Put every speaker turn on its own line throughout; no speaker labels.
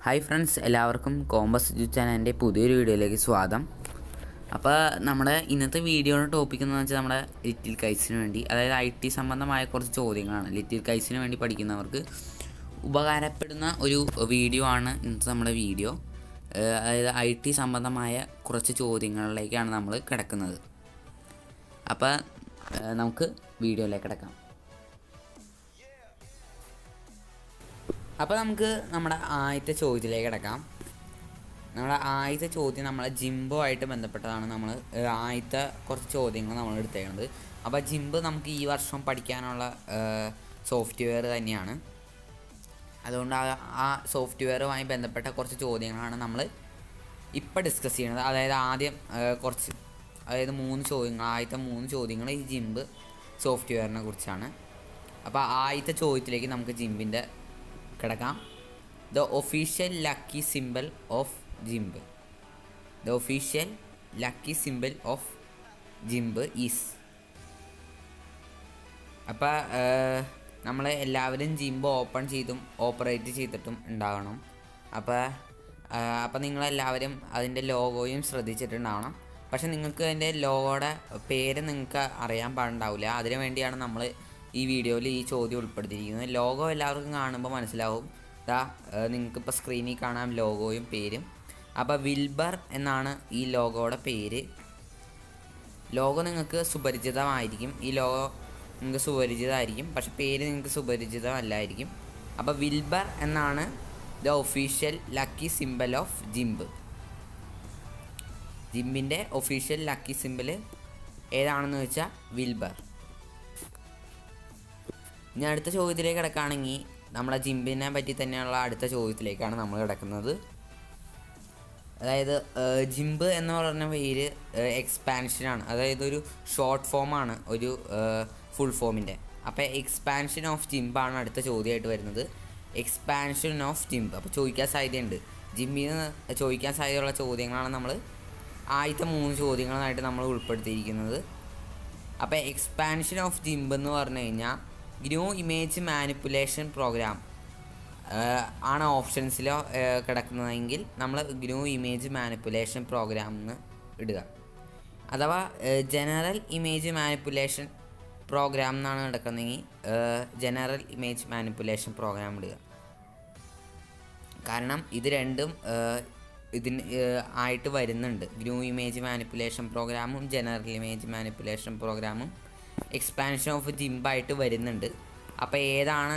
Hi friends, എല്ലാവർക്കും compass edu ചാനലിൻ്റെ പുതിയൊരു വീഡിയോയിലേക്ക് സ്വാഗതം. അപ്പോൾ നമ്മുടെ ഇന്നത്തെ വീഡിയോയുടെ ടോപ്പിക് എന്ന് വെച്ചാൽ നമ്മുടെ ലിറ്റിൽ കൈറ്റ്സിന് വേണ്ടി, അതായത് IT സംബന്ധമായ കുറച്ച് ചോദ്യങ്ങളാണ്. ലിറ്റിൽ കൈറ്റ്സിന് വേണ്ടി പഠിക്കുന്നവർക്ക് ഉപകാരപ്പെടുന്ന ഒരു വീഡിയോ ആണ് ഇന്നത്തെ നമ്മുടെ വീഡിയോ. അതായത് IT സംബന്ധമായ കുറച്ച് ചോദ്യങ്ങളിലേക്കാണ് നമ്മൾ കിടക്കുന്നത്. അപ്പോൾ നമുക്ക് വീഡിയോയിലേക്ക് കിടക്കാം. അപ്പോൾ നമുക്ക് നമ്മുടെ ആദ്യത്തെ ചോദ്യത്തിലേക്ക് കിടക്കാം. നമ്മുടെ ആദ്യത്തെ ചോദ്യം നമ്മളെ ജിംബോ ആയിട്ട് ബന്ധപ്പെട്ടതാണ്. നമ്മൾ ആദ്യത്തെ കുറച്ച് ചോദ്യങ്ങൾ നമ്മൾ എടുത്തേക്കുന്നത്. അപ്പോൾ ജിംബ് നമുക്ക് ഈ വർഷം പഠിക്കാനുള്ള സോഫ്റ്റ്വെയർ തന്നെയാണ്. അതുകൊണ്ട് ആ സോഫ്റ്റ്വെയറുമായി ബന്ധപ്പെട്ട കുറച്ച് ചോദ്യങ്ങളാണ് നമ്മൾ ഇപ്പോൾ ഡിസ്കസ് ചെയ്യുന്നത്. അതായത് 3 ചോദ്യങ്ങൾ, ആദ്യത്തെ 3 ചോദ്യങ്ങൾ ഈ ജിംബ് സോഫ്റ്റ്വെയറിനെ കുറിച്ചാണ്. അപ്പോൾ ആദ്യത്തെ ചോദ്യത്തിലേക്ക് നമുക്ക് ജിംബിൻ്റെ കിടക്കാം. The official lucky symbol of GIMP. The official lucky symbol of GIMP is. അപ്പോൾ നമ്മൾ എല്ലാവരും ജിംബ് ഓപ്പൺ ചെയ്തും ഓപ്പറേറ്റ് ചെയ്തിട്ടും ഉണ്ടാകണം. അപ്പോൾ നിങ്ങളെല്ലാവരും അതിൻ്റെ ലോഗോയും ശ്രദ്ധിച്ചിട്ടുണ്ടാവണം. പക്ഷെ നിങ്ങൾക്ക് അതിൻ്റെ ലോഗോയുടെ പേര് നിങ്ങൾക്ക് അറിയാൻ പാടുണ്ടാവില്ല. അതിനു വേണ്ടിയാണ് നമ്മൾ ഈ വീഡിയോയിൽ ഈ ചോദ്യം ഉൾപ്പെടുത്തിയിരിക്കുന്നത്. ലോഗോ എല്ലാവർക്കും കാണുമ്പോൾ മനസ്സിലാവും. നിങ്ങൾക്കിപ്പോൾ സ്ക്രീനിൽ കാണാം ലോഗോയും പേരും. അപ്പോൾ വിൽബർ എന്നാണ് ഈ ലോഗോയുടെ പേര്. ലോഗോ നിങ്ങൾക്ക് സുപരിചിതമായിരിക്കും. ഈ ലോഗോ നിങ്ങൾക്ക് സുപരിചിതമായിരിക്കും, പക്ഷെ പേര് നിങ്ങൾക്ക് സുപരിചിതമല്ലായിരിക്കും. അപ്പോൾ വിൽബർ എന്നാണ് the official lucky symbol of GIMP. ജിംബിൻ്റെ ഒഫീഷ്യൽ ലക്കി സിമ്പിൾ ഏതാണെന്ന് വെച്ചാൽ വിൽബർ. ഇനി അടുത്ത ചോദ്യത്തിലേക്ക് കിടക്കുകയാണെങ്കിൽ നമ്മുടെ ജിംബിനെ പറ്റി തന്നെയുള്ള അടുത്ത ചോദ്യത്തിലേക്കാണ് നമ്മൾ കിടക്കുന്നത്. അതായത് ജിംബ് എന്ന് പറഞ്ഞ പേര് എക്സ്പാൻഷനാണ്. അതായത് ഒരു ഷോർട്ട് ഫോമാണ് ഒരു ഫുൾ ഫോമിൻ്റെ. അപ്പോൾ എക്സ്പാൻഷൻ ഓഫ് ജിംബാണ് അടുത്ത ചോദ്യമായിട്ട് വരുന്നത്. Expansion of GIMP. അപ്പോൾ ചോദിക്കാൻ സാധ്യതയുണ്ട്. ജിംബിൽ നിന്ന് ചോദിക്കാൻ സാധ്യതയുള്ള ചോദ്യങ്ങളാണ് നമ്മൾ ആദ്യത്തെ 3 ചോദ്യങ്ങളായിട്ട് നമ്മൾ ഉൾപ്പെടുത്തിയിരിക്കുന്നത്. അപ്പോൾ എക്സ്പാൻഷൻ ഓഫ് ജിംബ് എന്ന് പറഞ്ഞു കഴിഞ്ഞാൽ ഗ്നൂ ഇമേജ് മാനിപ്പുലേഷൻ പ്രോഗ്രാം ആണ് ഓപ്ഷൻസിൽ കിടക്കുന്നതെങ്കിൽ നമ്മൾ ഗ്നൂ ഇമേജ് മാനിപ്പുലേഷൻ പ്രോഗ്രാം എന്ന് ഇടുക. അഥവാ ജനറൽ ഇമേജ് മാനിപ്പുലേഷൻ പ്രോഗ്രാം എന്നാണ് കിടക്കുന്നതെങ്കിൽ ജനറൽ ഇമേജ് മാനിപ്പുലേഷൻ പ്രോഗ്രാം ഇടുക. കാരണം ഇത് രണ്ടും ഇതിന് ആയിട്ട് വരുന്നുണ്ട്. ഗ്നൂ ഇമേജ് മാനിപ്പുലേഷൻ പ്രോഗ്രാമും ജനറൽ ഇമേജ് മാനിപ്പുലേഷൻ പ്രോഗ്രാമും എക്സ്പാൻഷൻ ഓഫ് ജിംബായിട്ട് വരുന്നുണ്ട്. അപ്പോൾ ഏതാണ്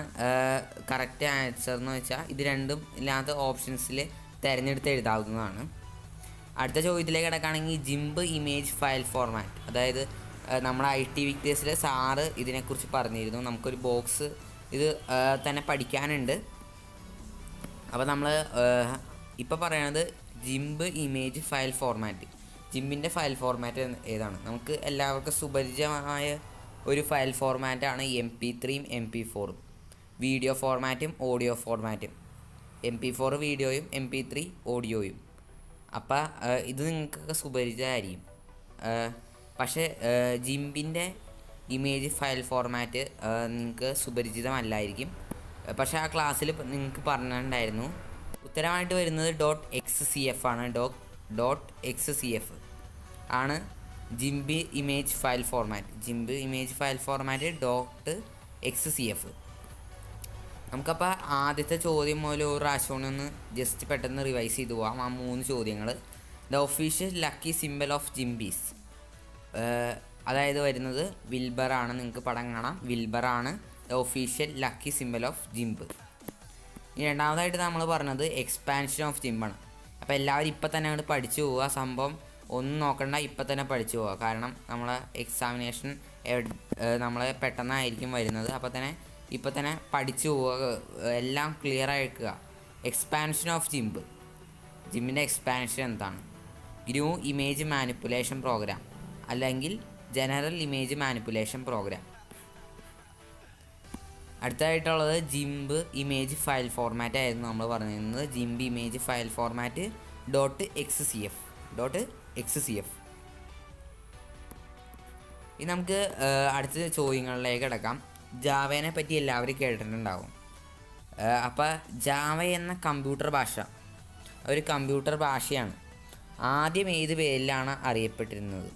കറക്റ്റ് ആൻസർ എന്ന് വെച്ചാൽ ഇത് രണ്ടും ഇല്ലാത്ത ഓപ്ഷൻസിൽ തിരഞ്ഞെടുത്ത് എഴുതാവുന്നതാണ്. അടുത്ത ചോദ്യത്തിലേക്ക് കിടക്കുകയാണെങ്കിൽ ജിംബ് ഇമേജ് ഫയൽ ഫോർമാറ്റ്. അതായത് നമ്മുടെ IT വിക്ടേഴ്സിൽ സാറ് ഇതിനെക്കുറിച്ച് പറഞ്ഞിരുന്നു. നമുക്കൊരു ബോക്സ് ഇത് തന്നെ പഠിക്കാനുണ്ട്. അപ്പോൾ നമ്മൾ ഇപ്പോൾ പറയണത് ജിംബ് ഇമേജ് ഫയൽ ഫോർമാറ്റ്. ജിംബിൻ്റെ ഫയൽ ഫോർമാറ്റ് ഏതാണ്? നമുക്ക് എല്ലാവർക്കും സുപരിചിതമായ ഒരു ഫയൽ ഫോർമാറ്റാണ് MP3യും MP4ഉം. വീഡിയോ ഫോർമാറ്റും ഓഡിയോ ഫോർമാറ്റും. MP4 വീഡിയോയും MP3 ഓഡിയോയും. അപ്പോൾ ഇത് നിങ്ങൾക്കൊക്കെ സുപരിചിതമായിരിക്കും. പക്ഷേ ജിംബിൻ്റെ ഇമേജ് ഫയൽ ഫോർമാറ്റ് നിങ്ങൾക്ക് സുപരിചിതമല്ലായിരിക്കും. പക്ഷേ ആ ക്ലാസ്സിൽ നിങ്ങൾക്ക് പറഞ്ഞിട്ടുണ്ടായിരുന്നു. ഉത്തരമായിട്ട് വരുന്നത് .xcf ആണ്. .xcf ആണ് GIMP image file format. GIMP image file format .xcf. നമുക്കപ്പോൾ ആദ്യത്തെ ചോദ്യം മുതൽ ഒരു പ്രാവശ്യം ഒന്ന് ജസ്റ്റ് പെട്ടെന്ന് റിവൈസ് ചെയ്ത് പോവാം. ആ 3 ചോദ്യങ്ങൾ. The official lucky symbol of GIMP's. അതായത് വരുന്നത് വിൽബറാണ്. നിങ്ങൾക്ക് പടം കാണാം. വിൽബറാണ് the official lucky symbol of GIMP. ഇനി രണ്ടാമതായിട്ട് നമ്മൾ പറഞ്ഞത് എക്സ്പാൻഷൻ ഓഫ് ജിംബാണ്. അപ്പോൾ എല്ലാവരും ഇപ്പം തന്നെ അങ്ങോട്ട് പഠിച്ചു പോവുക. സംഭവം ഒന്നും നോക്കണ്ട, ഇപ്പം തന്നെ പഠിച്ചു പോവുക. കാരണം നമ്മളെ എക്സാമിനേഷൻ നമ്മളെ പെട്ടെന്നായിരിക്കും വരുന്നത്. അപ്പോൾ ഇപ്പം തന്നെ പഠിച്ചു പോവുക. എല്ലാം ക്ലിയർ ആയിരിക്കുക. Expansion of GIMP. ജിംബിൻ്റെ എക്സ്പാൻഷൻ എന്താണ്? ഗ്നൂ ഇമേജ് മാനിപ്പുലേഷൻ പ്രോഗ്രാം അല്ലെങ്കിൽ ജനറൽ ഇമേജ് മാനിപ്പുലേഷൻ പ്രോഗ്രാം. അടുത്തതായിട്ടുള്ളത് ജിംബ് ഇമേജ് ഫയൽ ഫോർമാറ്റ് ആയിരുന്നു നമ്മൾ പറഞ്ഞിരുന്നത്. GIMP image file format .xcf. ഇനി നമുക്ക് അടുത്ത ചോദ്യങ്ങളിലേക്ക് കിടക്കാം. ജാവേനെ പറ്റി എല്ലാവരും കേട്ടിട്ടുണ്ടാവും. അപ്പോൾ ജാവ എന്ന കമ്പ്യൂട്ടർ ഭാഷ ഒരു കമ്പ്യൂട്ടർ ഭാഷയാണ്. ആദ്യം ഏത് പേരിലാണ് അറിയപ്പെട്ടിരുന്നത്?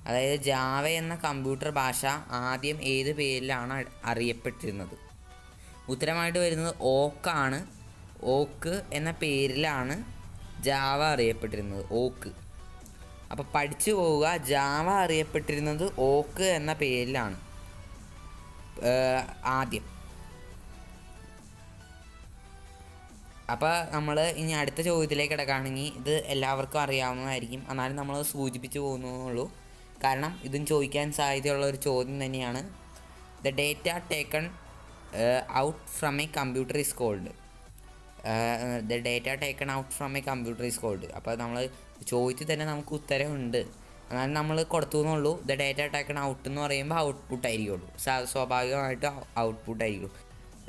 അതായത് ജാവ എന്ന കമ്പ്യൂട്ടർ ഭാഷ ആദ്യം ഏത് പേരിലാണ് അറിയപ്പെട്ടിരുന്നത്? ഉത്തരമായിട്ട് വരുന്നത് ഓക്കാണ്. ഓക്ക് എന്ന പേരിലാണ് ജാവ അറിയപ്പെട്ടിരുന്നത്. ഓക്ക്. അപ്പോൾ പഠിച്ചു പോവുക, ജാവ അറിയപ്പെട്ടിരുന്നത് ഓക്ക് എന്ന പേരിലാണ് ആദ്യം. അപ്പോൾ നമ്മൾ ഇനി അടുത്ത ചോദ്യത്തിലേക്ക് കിടക്കുകയാണെങ്കിൽ ഇത് എല്ലാവർക്കും അറിയാവുന്നതായിരിക്കും, എന്നാലും നമ്മൾ സൂചിപ്പിച്ച് പോകുന്നുള്ളൂ, കാരണം ഇതും ചോദിക്കാൻ സാധ്യതയുള്ള ഒരു ചോദ്യം തന്നെയാണ്. The data taken out from a computer is called. The data taken out from a computer is called. അപ്പോൾ നമ്മൾ ചോദിച്ച് തന്നെ നമുക്ക് ഉത്തരവുണ്ട്, എന്നാലും നമ്മൾ കൊടുത്തു എന്നുള്ളൂ. ദ ഡേറ്റ ടേക്കൺ ഔട്ട് എന്ന് പറയുമ്പോൾ ഔട്ട്പുട്ട് ആയിരിക്കുള്ളൂ, സ്വാഭാവികമായിട്ട് ഔട്ട്പുട്ട് ആയിരിക്കും.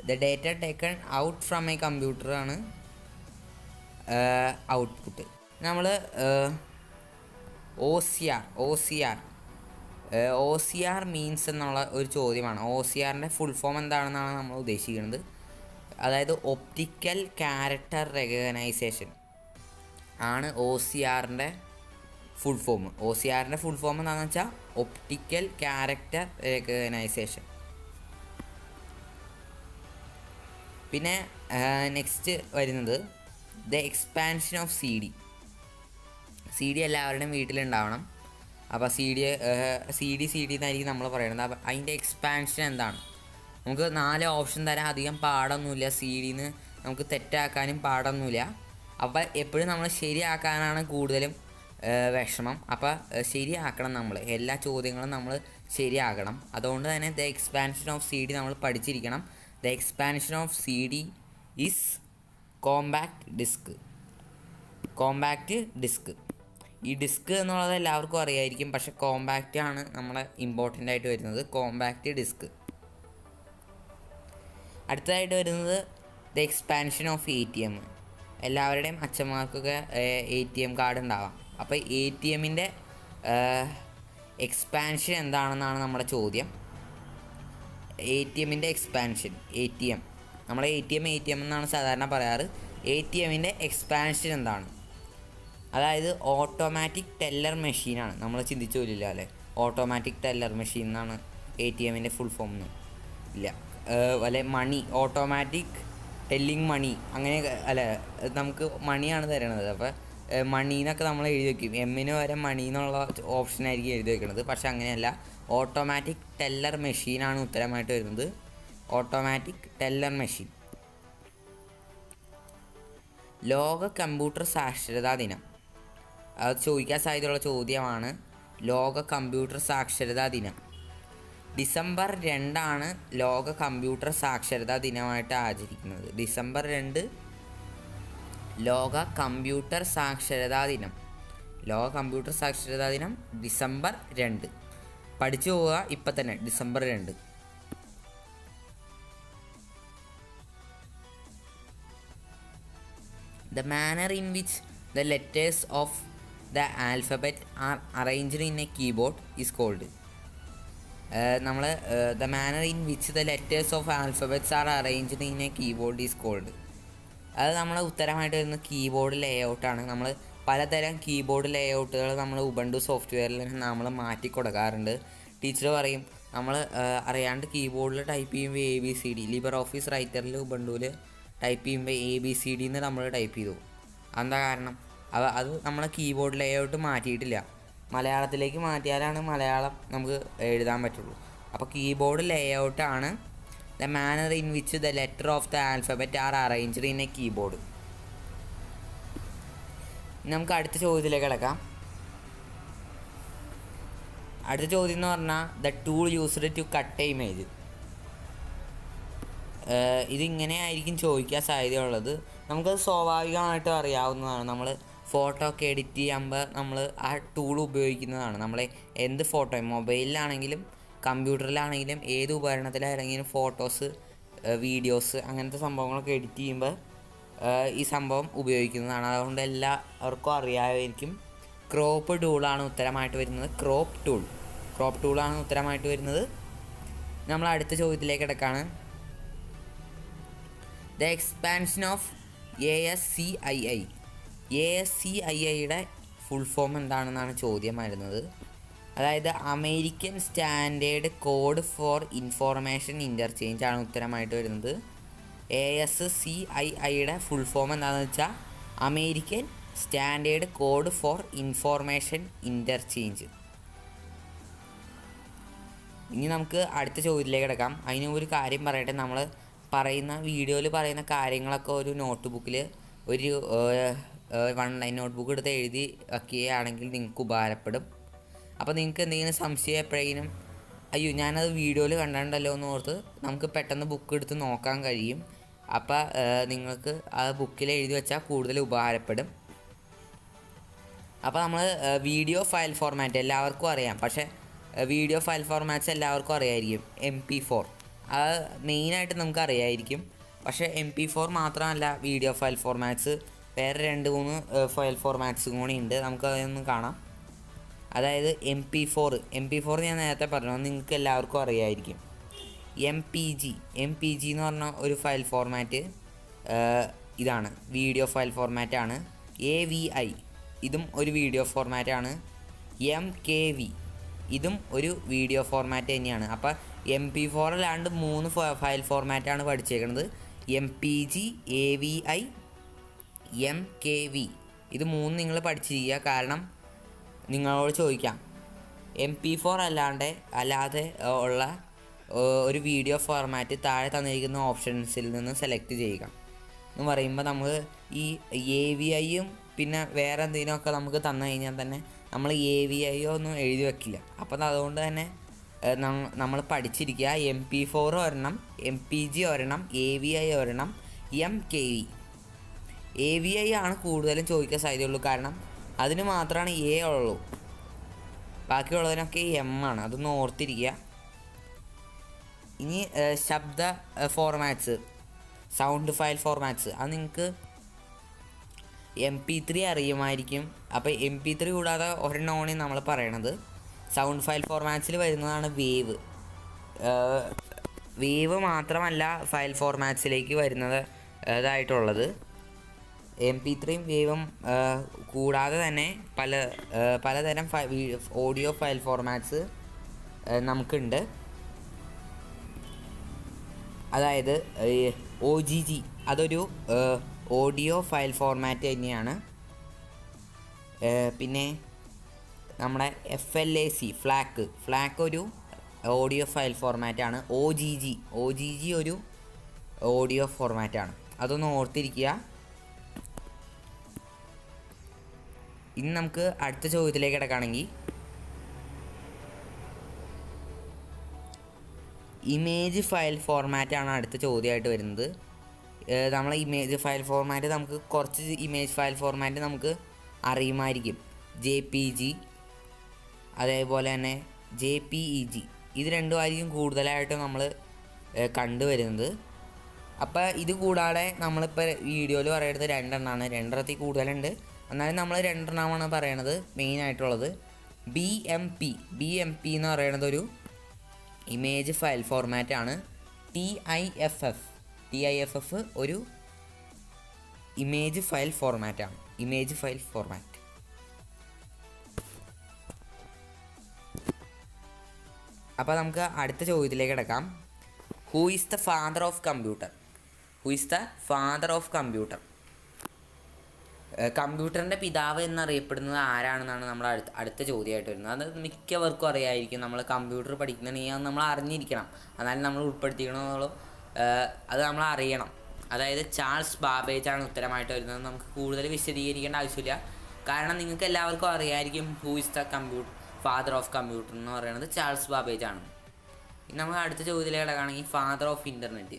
The data taken out from a കമ്പ്യൂട്ടറാണ് ഔട്ട്പുട്ട്. നമ്മൾ ഒ സി ആർ മീൻസ് എന്നുള്ള ഒരു ചോദ്യമാണ്. ഒ സി ആറിൻ്റെ ഫുൾ ഫോം എന്താണെന്നാണ് നമ്മൾ ഉദ്ദേശിക്കുന്നത്. അതായത് ഒപ്റ്റിക്കൽ ക്യാരക്ടർ റെക്കഗ്നൈസേഷൻ ആണ് ഒ സി ആറിൻ്റെ ഫുൾ ഫോം. ഒ സി ആറിൻ്റെ ഫുൾ ഫോം എന്താണെന്ന് വെച്ചാൽ ഒപ്റ്റിക്കൽ ക്യാരക്ടർ റെക്കഗ്നൈസേഷൻ. പിന്നെ നെക്സ്റ്റ് വരുന്നത് the expansion of C D എല്ലാവരുടെയും വീട്ടിലുണ്ടാവണം. അപ്പോൾ സി ഡി എന്നായിരിക്കും നമ്മൾ പറയുന്നത്. അപ്പോൾ അതിൻ്റെ എക്സ്പാൻഷൻ എന്താണ്? നമുക്ക് 4 ഓപ്ഷൻ തരാൻ അധികം പാടൊന്നുമില്ല. സി ഡിന്ന് നമുക്ക് തെറ്റാക്കാനും പാടൊന്നുമില്ല. അപ്പോൾ എപ്പോഴും നമ്മൾ ശരിയാക്കാനാണ് കൂടുതലും വിഷമം. അപ്പോൾ ശരിയാക്കണം, നമ്മൾ എല്ലാ ചോദ്യങ്ങളും നമ്മൾ ശരിയാക്കണം. അതുകൊണ്ട് തന്നെ the expansion of C D നമ്മൾ പഠിച്ചിരിക്കണം. The expansion of C D is compact disk. ഈ ഡിസ്ക് എന്നുള്ളത് എല്ലാവർക്കും അറിയായിരിക്കും, പക്ഷെ കോമ്പാക്റ്റ് ആണ് നമ്മളെ ഇമ്പോർട്ടൻ്റ് ആയിട്ട് വരുന്നത്. Compact disk. അടുത്തതായിട്ട് വരുന്നത് ദ എക്സ്പാൻഷൻ ഓഫ് ATM. എല്ലാവരുടെയും അച്ഛന്മാർക്കൊക്കെ ATM കാർഡ് ഉണ്ടാവാം. അപ്പോൾ ATMൻ്റെ എക്സ്പാൻഷൻ എന്താണെന്നാണ് നമ്മുടെ ചോദ്യം. ATMൻ്റെ എക്സ്പാൻഷൻ. നമ്മൾ ATM എന്നാണ് സാധാരണ പറയാറ്. ATMൻ്റെ എക്സ്പാൻഷൻ എന്താണ്? അതായത് ഓട്ടോമാറ്റിക് ടെല്ലർ മെഷീനാണ്. നമ്മൾ ചിന്തിച്ചു പോലില്ല അല്ലേ, ഓട്ടോമാറ്റിക് ടെല്ലർ മെഷീൻ എന്നാണ് ATMൻ്റെ ഫുൾ ഫോം എന്ന് ഇല്ല. അല്ലെ മണി, ഓട്ടോമാറ്റിക് ടെല്ലിങ് മണി, അങ്ങനെ അല്ല, നമുക്ക് മണിയാണ് തരണത്. അപ്പോൾ മണീന്നൊക്കെ നമ്മൾ എഴുതി വയ്ക്കും. എമ്മിന് വരെ മണി എന്നുള്ള ഓപ്ഷനായിരിക്കും എഴുതി വയ്ക്കുന്നത്. പക്ഷെ അങ്ങനെയല്ല, ഓട്ടോമാറ്റിക് ടെല്ലർ മെഷീനാണ് ഉത്തരമായിട്ട് വരുന്നത്. Automatic teller machine. ലോക കമ്പ്യൂട്ടർ സാക്ഷരതാ ദിനം. അത് ചോദിക്കാൻ സാധ്യതയുള്ള ചോദ്യമാണ്. ലോക കമ്പ്യൂട്ടർ സാക്ഷരതാ ദിനം ഡിസംബർ 2 ലോക കമ്പ്യൂട്ടർ സാക്ഷരതാ ദിനമായിട്ട് ആചരിക്കുന്നത്. ഡിസംബർ 2 ലോക കമ്പ്യൂട്ടർ സാക്ഷരതാ ദിനം. ലോക കമ്പ്യൂട്ടർ സാക്ഷരതാ ദിനം ഡിസംബർ 2. പഠിച്ചു പോവുക ഇപ്പം തന്നെ, December 2. The manner in which the letters of the alphabet are arranged in a keyboard is called. നമ്മൾ the manner in which the letters of alphabets are arranged in a keyboard is called. അത് നമ്മളെ ഉത്തരമായിട്ട് വരുന്ന keyboard ലേഔട്ടാണ്. നമ്മൾ പലതരം keyboard ലേഔട്ടുകൾ നമ്മൾ Ubuntu സോഫ്റ്റ്വെയറിൽ നമ്മൾ മാറ്റി കൊടുക്കാറുണ്ട്. ടീച്ചർ പറയും നമ്മൾ അറിയാണ്ട് കീബോർഡിൽ ടൈപ്പ് ചെയ്യുമ്പോൾ ABCD, ലിബർ ഓഫീസ് റൈറ്ററിൽ ഉബുണ്ടുവിൽ ടൈപ്പ് ചെയ്യുമ്പോൾ ABCD എന്ന് നമ്മൾ ടൈപ്പ് ചെയ്തു. എന്താ കാരണം? അത് നമ്മളെ കീബോർഡ് ലേഔട്ട് മാറ്റിയിട്ടില്ല. മലയാളത്തിലേക്ക് മാറ്റിയാലാണ് മലയാളം നമുക്ക് എഴുതാൻ പറ്റുള്ളൂ. അപ്പോൾ കീബോർഡ് ലേഔട്ടാണ് the manner in which the letter of the alphabet are arranged in a keyboard. നമുക്ക് അടുത്ത ചോദ്യത്തിലേക്ക് കിടക്കാം. അടുത്ത ചോദ്യം എന്ന് പറഞ്ഞാൽ the tool used to cut a image. ഇതിങ്ങനെ ആയിരിക്കും ചോദിക്കാൻ സാധ്യതയുള്ളത്. നമുക്കത് സ്വാഭാവികമായിട്ടും അറിയാവുന്നതാണ്. നമ്മൾ ഫോട്ടോ ഒക്കെ എഡിറ്റ് ചെയ്യുമ്പോൾ നമ്മൾ ആ ടൂൾ ഉപയോഗിക്കുന്നതാണ്. നമ്മൾ എന്ത് ഫോട്ടോ, മൊബൈലിലാണെങ്കിലും കമ്പ്യൂട്ടറിലാണെങ്കിലും ഏത് ഉപകരണത്തിലാണെങ്കിലും ഫോട്ടോസ്, വീഡിയോസ്, അങ്ങനത്തെ സംഭവങ്ങളൊക്കെ എഡിറ്റ് ചെയ്യുമ്പോൾ ഈ സംഭവം ഉപയോഗിക്കുന്നതാണ്. അതുകൊണ്ട് എല്ലാവർക്കും അറിയാമായിരിക്കും. ക്രോപ്പ് ടൂളാണ് ഉത്തരമായിട്ട് വരുന്നത്. ക്രോപ്പ് ടൂളാണ് ഉത്തരമായിട്ട് വരുന്നത്. നമ്മൾ അടുത്ത ചോദ്യത്തിലേക്ക് കിടക്കാണ്. The expansion of ASCII. ASCIIയുടെ ഫുൾ ഫോം എന്താണെന്നാണ് ചോദ്യം വരുന്നത്. അതായത് American standard code for information interchange ആണ് ഉത്തരമായിട്ട് വരുന്നത്. ASCIIയുടെ ഫുൾ ഫോം എന്താണെന്ന് വെച്ചാൽ American standard code for information interchange. ഇനി നമുക്ക് അടുത്ത ചോദ്യത്തിലേക്ക് കിടക്കാം. അതിന് ഒരു കാര്യം പറയട്ടെ, നമ്മൾ പറയുന്ന വീഡിയോയിൽ പറയുന്ന കാര്യങ്ങളൊക്കെ ഒരു നോട്ട് ബുക്കിൽ ഒരു 1 ലൈൻ നോട്ട് ബുക്ക് എടുത്ത് എഴുതി വയ്ക്കുകയാണെങ്കിൽ നിങ്ങൾക്ക് ഉപകാരപ്പെടും. അപ്പോൾ നിങ്ങൾക്ക് എന്തെങ്കിലും സംശയം എപ്പോഴെങ്കിലും അയ്യോ ഞാനത് വീഡിയോയിൽ കണ്ടിട്ടുണ്ടല്ലോ എന്ന് ഓർത്ത് നമുക്ക് പെട്ടെന്ന് ബുക്ക് എടുത്ത് നോക്കാൻ കഴിയും. അപ്പോൾ നിങ്ങൾക്ക് ആ ബുക്കിൽ എഴുതി വെച്ചാൽ കൂടുതൽ ഉപകാരപ്പെടും. അപ്പോൾ നമ്മൾ വീഡിയോ ഫയൽ ഫോർമാറ്റ് എല്ലാവർക്കും അറിയാം, പക്ഷേ വീഡിയോ ഫയൽ ഫോർമാറ്റ്സ് എല്ലാവർക്കും അറിയായിരിക്കും. MP4 അത് മെയിനായിട്ട് നമുക്ക് അറിയായിരിക്കും. പക്ഷേ MP4 മാത്രമല്ല വീഡിയോ ഫയൽ ഫോർമാറ്റ്സ്, വേറെ 2-3 ഫയൽ ഫോർമാറ്റ്സും കൂടി ഉണ്ട്. നമുക്കതൊന്ന് കാണാം. അതായത് MP4 ഞാൻ നേരത്തെ പറഞ്ഞു, നിങ്ങൾക്ക് എല്ലാവർക്കും അറിയായിരിക്കും. MPG എന്ന് പറഞ്ഞ ഒരു ഫയൽ ഫോർമാറ്റ് ഇതാണ്, വീഡിയോ ഫയൽ ഫോർമാറ്റാണ്. AVI ഇതും ഒരു വീഡിയോ ഫോർമാറ്റാണ്. MKV ഇതും ഒരു വീഡിയോ ഫോർമാറ്റ് തന്നെയാണ്. അപ്പോൾ MP4 അല്ലാണ്ട് 3 ഫയൽ ഫോർമാറ്റാണ് പഠിച്ചേക്കുന്നത്. MPG, AVI, MKV ഇത് 3 നിങ്ങൾ പഠിച്ചിരിക്കുക. കാരണം നിങ്ങളോട് ചോദിക്കാം MP4 അല്ലാതെ ഉള്ള ഒരു വീഡിയോ ഫോർമാറ്റ് താഴെ തന്നിരിക്കുന്ന ഓപ്ഷൻസിൽ നിന്ന് സെലക്ട് ചെയ്യുക എന്ന് പറയുമ്പോൾ നമ്മൾ ഈ AVIയും പിന്നെ വേറെ എന്തെങ്കിലുമൊക്കെ നമുക്ക് തന്നു കഴിഞ്ഞാൽ തന്നെ നമ്മൾ AVI ഒന്നും എഴുതി വയ്ക്കില്ല. അപ്പം അതുകൊണ്ട് തന്നെ നമ്മൾ പഠിച്ചിരിക്കുക MP4 ഒരെണ്ണം, MPG ഒരെണ്ണം, AVI ഒരെണ്ണം, MKV. AVI ആണ് കൂടുതലും ചോദിക്കാൻ സാധ്യതയുള്ളൂ, കാരണം അതിന് മാത്രമാണ് A ഉള്ളൂ, ബാക്കിയുള്ളതിനൊക്കെ M ആണ്. അതൊന്ന് ഓർത്തിരിക്കുക. ഇനി ശബ്ദ ഫോർമാറ്റ്സ്, സൗണ്ട് ഫയൽ ഫോർമാറ്റ്സ്, അത് നിങ്ങൾക്ക് MP3 അറിയുമായിരിക്കും. അപ്പോൾ MP3 കൂടാതെ ഒരെണ്ണമാണ് നമ്മൾ പറയണത്. സൗണ്ട് ഫയൽ ഫോർമാറ്റ്സിൽ വരുന്നതാണ് വേവ് മാത്രമല്ല ഫയൽ ഫോർമാറ്റ്സിലേക്ക് വരുന്നത് ഇതായിട്ടുള്ളത്. MP3യും വേവും കൂടാതെ തന്നെ പലതരം ഓഡിയോ ഫയൽ ഫോർമാറ്റ്സ് നമുക്കുണ്ട്. അതായത് OGG അതൊരു ഓഡിയോ ഫയൽ ഫോർമാറ്റ് തന്നെയാണ്. പിന്നെ നമ്മുടെ FLAC ഫ്ലാക്ക് ഒരു ഓഡിയോ ഫയൽ ഫോർമാറ്റാണ്. OGG ഒരു ഓഡിയോ ഫോർമാറ്റാണ്. അതൊന്ന് ഓർത്തിരിക്കുക. ഇനി നമുക്ക് അടുത്ത ചോദ്യത്തിലേക്ക് കിടക്കുകയാണെങ്കിൽ, ഇമേജ് ഫയൽ ഫോർമാറ്റാണ് അടുത്ത ചോദ്യമായിട്ട് വരുന്നത്. നമ്മളെ ഇമേജ് ഫയൽ ഫോർമാറ്റ് നമുക്ക് കുറച്ച് ഇമേജ് ഫയൽ ഫോർമാറ്റ് നമുക്ക് അറിയുമായിരിക്കും. JPG അതേപോലെ തന്നെ JPEG ഇത് രണ്ടുമായിരിക്കും കൂടുതലായിട്ടും നമ്മൾ കണ്ടുവരുന്നത്. അപ്പോൾ ഇത് കൂടാതെ നമ്മളിപ്പോൾ വീഡിയോയിൽ പറയുന്നത് 2 എണ്ണമാണ്, 2 കൂടുതലുണ്ട്. എന്നാലും നമ്മൾ 2 എണ്ണമാണ് പറയണത് മെയിനായിട്ടുള്ളത്. BMP എന്ന് പറയുന്നത് ഒരു ഇമേജ് ഫയൽ ഫോർമാറ്റാണ്. TIFF ഒരു ഇമേജ് ഫയൽ ഫോർമാറ്റാണ്. അപ്പോൾ നമുക്ക് അടുത്ത ചോദ്യത്തിലേക്ക് കിടക്കാം. Who is the father of computer? കമ്പ്യൂട്ടറിൻ്റെ പിതാവ് എന്നറിയപ്പെടുന്നത് ആരാണെന്നാണ് നമ്മുടെ അടുത്ത ചോദ്യമായിട്ട് വരുന്നത്. അത് മിക്കവർക്കും അറിയായിരിക്കും. നമ്മൾ കമ്പ്യൂട്ടർ പഠിക്കണമെങ്കിൽ നമ്മൾ അറിഞ്ഞിരിക്കണം, എന്നാലും നമ്മൾ ഉൾപ്പെടുത്തിക്കണമെന്നുള്ളൂ. അത് നമ്മൾ അറിയണം. അതായത് ചാൾസ് ബാബേജ് ആണ് ഉത്തരമായിട്ട് വരുന്നത്. നമുക്ക് കൂടുതൽ വിശദീകരിക്കേണ്ട ആവശ്യമില്ല, കാരണം നിങ്ങൾക്ക് എല്ലാവർക്കും അറിയായിരിക്കും who is the father of computer എന്ന് പറയുന്നത് ചാൾസ് ബാബേജ് ആണ്. ഇനി നമുക്ക് അടുത്ത ചോദ്യത്തിലേക്ക് കിടക്കുകയാണെങ്കിൽ ഫാദർ ഓഫ് ഇൻ്റർനെറ്റ്.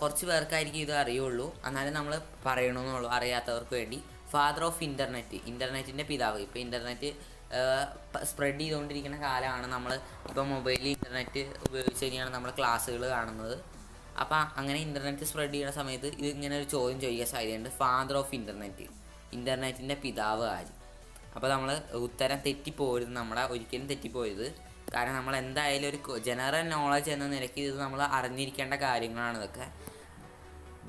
കുറച്ച് പേർക്കായിരിക്കും ഇത് അറിയുള്ളൂ, എന്നാലും നമ്മൾ പറയണമെന്നുള്ളൂ അറിയാത്തവർക്ക് വേണ്ടി. ഫാദർ ഓഫ് ഇൻ്റർനെറ്റിൻ്റെ പിതാവ്. ഇപ്പോൾ ഇൻ്റർനെറ്റ് സ്പ്രെഡ് ചെയ്തുകൊണ്ടിരിക്കുന്ന കാലമാണ്. നമ്മൾ ഇപ്പോൾ മൊബൈലിൽ ഇൻ്റർനെറ്റ് ഉപയോഗിച്ച് തന്നെയാണ് നമ്മൾ ക്ലാസ്സുകൾ കാണുന്നത്. അപ്പോൾ അങ്ങനെ ഇൻ്റർനെറ്റ് സ്പ്രെഡ് ചെയ്യുന്ന സമയത്ത് ഇത് ഇങ്ങനെ ഒരു ചോദ്യം ചോദിക്കാൻ സാധ്യതയുണ്ട്. ഫാദർ ഓഫ് ഇൻ്റർനെറ്റിൻ്റെ പിതാവ് ആര്? അപ്പോൾ നമ്മൾ ഉത്തരം തെറ്റിപ്പോരുത്, ഒരിക്കലും തെറ്റിപ്പോരുത്. കാരണം നമ്മൾ എന്തായാലും ഒരു ജനറൽ നോളജ് എന്ന നിലയ്ക്ക് ഇത് നമ്മൾ അറിഞ്ഞിരിക്കേണ്ട കാര്യങ്ങളാണ് ഇതൊക്കെ.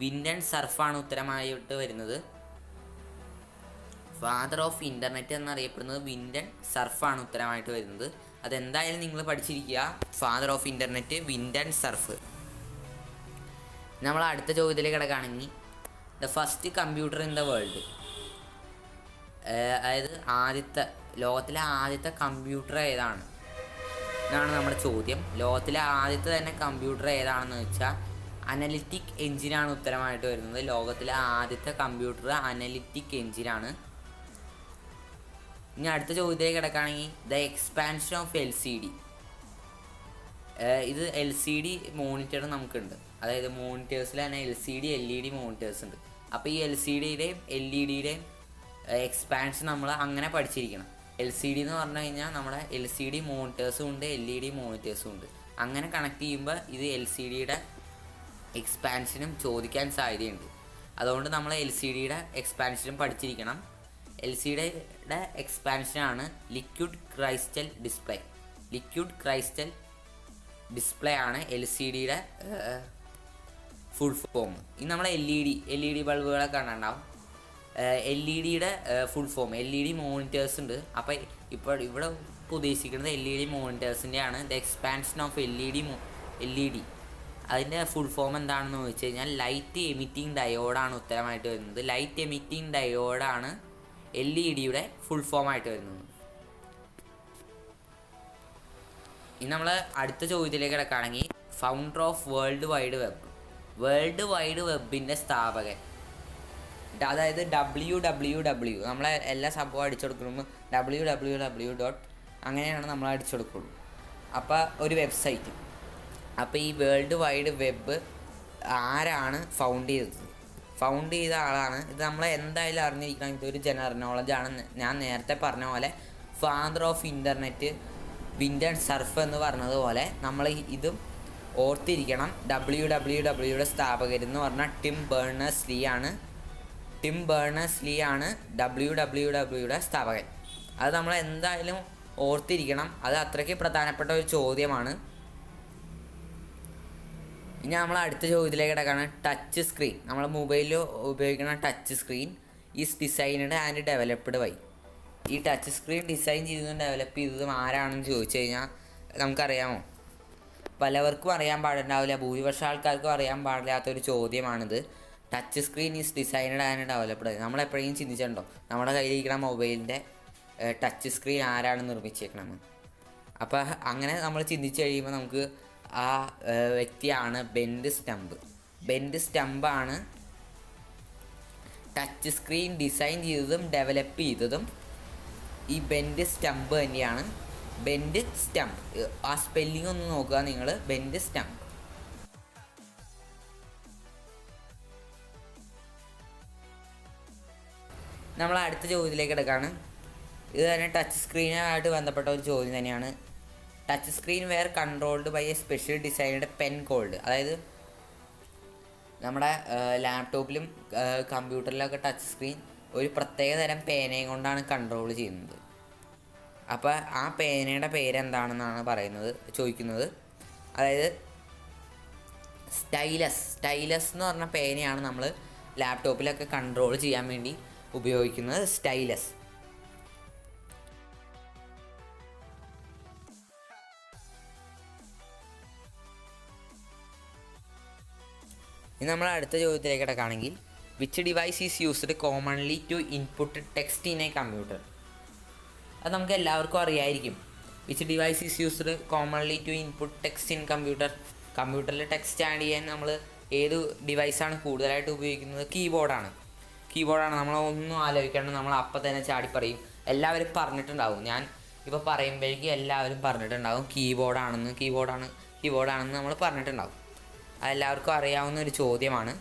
വിൻഡ് ആൻഡ് സർഫാണ് ഉത്തരമായിട്ട് വരുന്നത്. ഫാദർ ഓഫ് ഇൻ്റർനെറ്റ് എന്നറിയപ്പെടുന്നത് വിൻഡ് ആൻഡ് സർഫാണ് ഉത്തരമായിട്ട് വരുന്നത്. അതെന്തായാലും നിങ്ങൾ പഠിച്ചിരിക്കുക, father of internet Vint and Cerf. നമ്മൾ അടുത്ത ചോദ്യത്തിലേക്ക് കിടക്കുകയാണെങ്കിൽ the first computer in the world, അതായത് ലോകത്തിലെ ആദ്യത്തെ കമ്പ്യൂട്ടർ ഏതാണ് എന്നാണ് നമ്മുടെ ചോദ്യം. ലോകത്തിലെ ആദ്യത്തെ തന്നെ കമ്പ്യൂട്ടർ ഏതാണെന്ന് വെച്ചാൽ അനലിറ്റിക് എഞ്ചിനാണ് ഉത്തരമായിട്ട് വരുന്നത്. ലോകത്തിലെ ആദ്യത്തെ കമ്പ്യൂട്ടർ അനലിറ്റിക് എഞ്ചിനാണ്. ഇനി അടുത്ത ചോദ്യത്തിലേക്ക് കിടക്കുകയാണെങ്കിൽ ദ എക്സ്പാൻഷൻ ഓഫ് LCD. ഇത് LCD മോണിറ്റർ നമുക്കുണ്ട്, അതായത് മോണിറ്റേഴ്സിൽ തന്നെ LCD LED മോണിറ്റേഴ്സ് ഉണ്ട്. അപ്പോൾ ഈ LCDയുടെയും LED-യുടെയും എക്സ്പാൻഷൻ നമ്മൾ അങ്ങനെ പഠിച്ചിരിക്കണം. LCD എന്ന് പറഞ്ഞു കഴിഞ്ഞാൽ നമ്മുടെ LCD മോണിറ്റേഴ്സും ഉണ്ട്, LED മോണിറ്റേഴ്സും ഉണ്ട്. അങ്ങനെ കണക്ട് ചെയ്യുമ്പോൾ ഇത് LCDയുടെ എക്സ്പാൻഷനും ചോദിക്കാൻ സാധ്യതയുണ്ട്. അതുകൊണ്ട് നമ്മൾ LCDയുടെ എക്സ്പാൻഷനും പഠിച്ചിരിക്കണം. LCDയുടെ എക്സ്പാൻഷനാണ് liquid crystal display. Liquid crystal display ആണ് LCDയുടെ ഫുൾ ഫോം. ഇനി നമ്മളെ LED ബൾബുകളൊക്കെ കണ്ടിട്ടുണ്ടാവും. LED-യുടെ ഫുൾ ഫോം LED മോണിറ്റേഴ്സ് ഉണ്ട്. അപ്പോൾ ഇവിടെ ഉദ്ദേശിക്കുന്നത് LED മോണിറ്റേഴ്സിൻ്റെയാണ്. ദ എക്സ്പാൻഷൻ ഓഫ് LED അതിൻ്റെ ഫുൾ ഫോം എന്താണെന്ന് ചോദിച്ചു കഴിഞ്ഞാൽ ലൈറ്റ് എമിറ്റിംഗ് ഡയോഡാണ് ഉത്തരമായിട്ട് വരുന്നത്. ലൈറ്റ് എമിറ്റിംഗ് ഡയോഡാണ് LED-യുടെ ഫുൾ ഫോമായിട്ട് വരുന്നത്. ഇനി നമ്മൾ അടുത്ത ചോദ്യത്തിലേക്ക് കിടക്കുകയാണെങ്കിൽ ഫൗണ്ടർ ഓഫ് വേൾഡ് വൈഡ് വെബിൻ്റെ സ്ഥാപകൻ, അതായത് www, നമ്മളെ എല്ലാ സംഭവം അടിച്ചു കൊടുക്കുമ്പോൾ www. അങ്ങനെയാണ് നമ്മൾ അടിച്ചു കൊടുക്കുള്ളൂ. അപ്പോൾ ഒരു വെബ്സൈറ്റ്. അപ്പോൾ ഈ വേൾഡ് വൈഡ് വെബ് ആരാണ് ഫൗണ്ട് ചെയ്ത ആളാണ്. ഇത് നമ്മൾ എന്തായാലും അറിഞ്ഞിരിക്കണം. ഇതൊരു ജനറൽ നോളജാണ്. ഞാൻ നേരത്തെ പറഞ്ഞ പോലെ father of internet Vint and surf എന്ന് പറഞ്ഞതുപോലെ നമ്മൾ ഇതും ഓർത്തിരിക്കണം. wwwയുടെ സ്ഥാപകരെന്ന് പറഞ്ഞാൽ ടിം ബേർണേഴ്സ്-ലീ ആണ് wwwയുടെ സ്ഥാപകൻ. അത് നമ്മൾ എന്തായാലും ഓർത്തിരിക്കണം. അത് അത്രയ്ക്ക് പ്രധാനപ്പെട്ട ഒരു ചോദ്യമാണ്. ഇനി നമ്മൾ അടുത്ത ചോദ്യത്തിലേക്ക് കിടക്കുകയാണ് ടച്ച് സ്ക്രീൻ. നമ്മൾ മൊബൈലിൽ ഉപയോഗിക്കുന്ന touch screen is designed and developed by. ഈ ടച്ച് സ്ക്രീൻ ഡിസൈൻ ചെയ്തതും ഡെവലപ്പ് ചെയ്തതും ആരാണെന്ന് ചോദിച്ചു കഴിഞ്ഞാൽ നമുക്കറിയാമോ? പലവർക്കും അറിയാൻ പാടുണ്ടാവില്ല, ഭൂരിപക്ഷം ആൾക്കാർക്കും അറിയാൻ പാടില്ലാത്തൊരു ചോദ്യമാണിത്. Touch screen is designed and developed. നമ്മളെപ്പോഴും ചിന്തിച്ചിട്ടുണ്ടോ നമ്മുടെ കയ്യിലിരിക്കുന്ന മൊബൈലിൻ്റെ ടച്ച് സ്ക്രീൻ ആരാണ് നിർമ്മിച്ചേക്കണമെന്ന്? അപ്പോൾ അങ്ങനെ നമ്മൾ ചിന്തിച്ച് കഴിയുമ്പോൾ നമുക്ക് ആ വ്യക്തിയാണ് ബെൻഡ് സ്റ്റംബാണ് ടച്ച് സ്ക്രീൻ ഡിസൈൻ ചെയ്തതും ഡെവലപ്പ് ചെയ്തതും. ഈ ബെൻഡ് സ്റ്റംബ് തന്നെയാണ്. ബെൻഡ് സ്റ്റംബ്, ആ സ്പെല്ലിംഗ് ഒന്ന് നോക്കുക നിങ്ങൾ, ബെൻഡ് സ്റ്റംബ്. നമ്മൾ അടുത്ത ചോദ്യത്തിലേക്ക് കിടക്കുകയാണ്. ഇത് തന്നെ ടച്ച് സ്ക്രീനുമായിട്ട് ബന്ധപ്പെട്ട ഒരു ചോദ്യം തന്നെയാണ്. Touch screen were controlled by a special designed pen called. അതായത് നമ്മുടെ ലാപ്ടോപ്പിലും കമ്പ്യൂട്ടറിലൊക്കെ ടച്ച് സ്ക്രീൻ ഒരു പ്രത്യേക തരം പേനയും കൊണ്ടാണ് കൺട്രോൾ ചെയ്യുന്നത്. അപ്പോൾ ആ പേനയുടെ പേരെന്താണെന്നാണ് ചോദിക്കുന്നത്. അതായത് സ്റ്റൈലസ് എന്ന് പറഞ്ഞ പേനയാണ് നമ്മൾ ലാപ്ടോപ്പിലൊക്കെ കൺട്രോൾ ചെയ്യാൻ വേണ്ടി ഉപയോഗിക്കുന്നത്, സ്റ്റൈലസ്. ഇനി നമ്മൾ അടുത്ത ചോദ്യത്തിലേക്ക് കിടക്കുകയാണെങ്കിൽ which device is used commonly to input text in a computer. അത് നമുക്ക് എല്ലാവർക്കും അറിയായിരിക്കും. Which device is used commonly to input text in computer. കമ്പ്യൂട്ടറിൽ ടെക്സ്റ്റ് ആഡ് ചെയ്യാൻ നമ്മൾ ഏത് ഡിവൈസാണ് കൂടുതലായിട്ട് ഉപയോഗിക്കുന്നത്? കീബോർഡാണ്. നമ്മൾ ഒന്നും ആലോചിക്കാണ്ട് നമ്മൾ അപ്പം തന്നെ ചാടി പറയും. എല്ലാവരും പറഞ്ഞിട്ടുണ്ടാവും. ഞാൻ ഇപ്പോൾ പറയുമ്പോഴേക്കും എല്ലാവരും പറഞ്ഞിട്ടുണ്ടാവും കീബോർഡാണെന്ന് നമ്മൾ പറഞ്ഞിട്ടുണ്ടാവും. അതെല്ലാവർക്കും അറിയാവുന്ന ഒരു ചോദ്യമാണ്.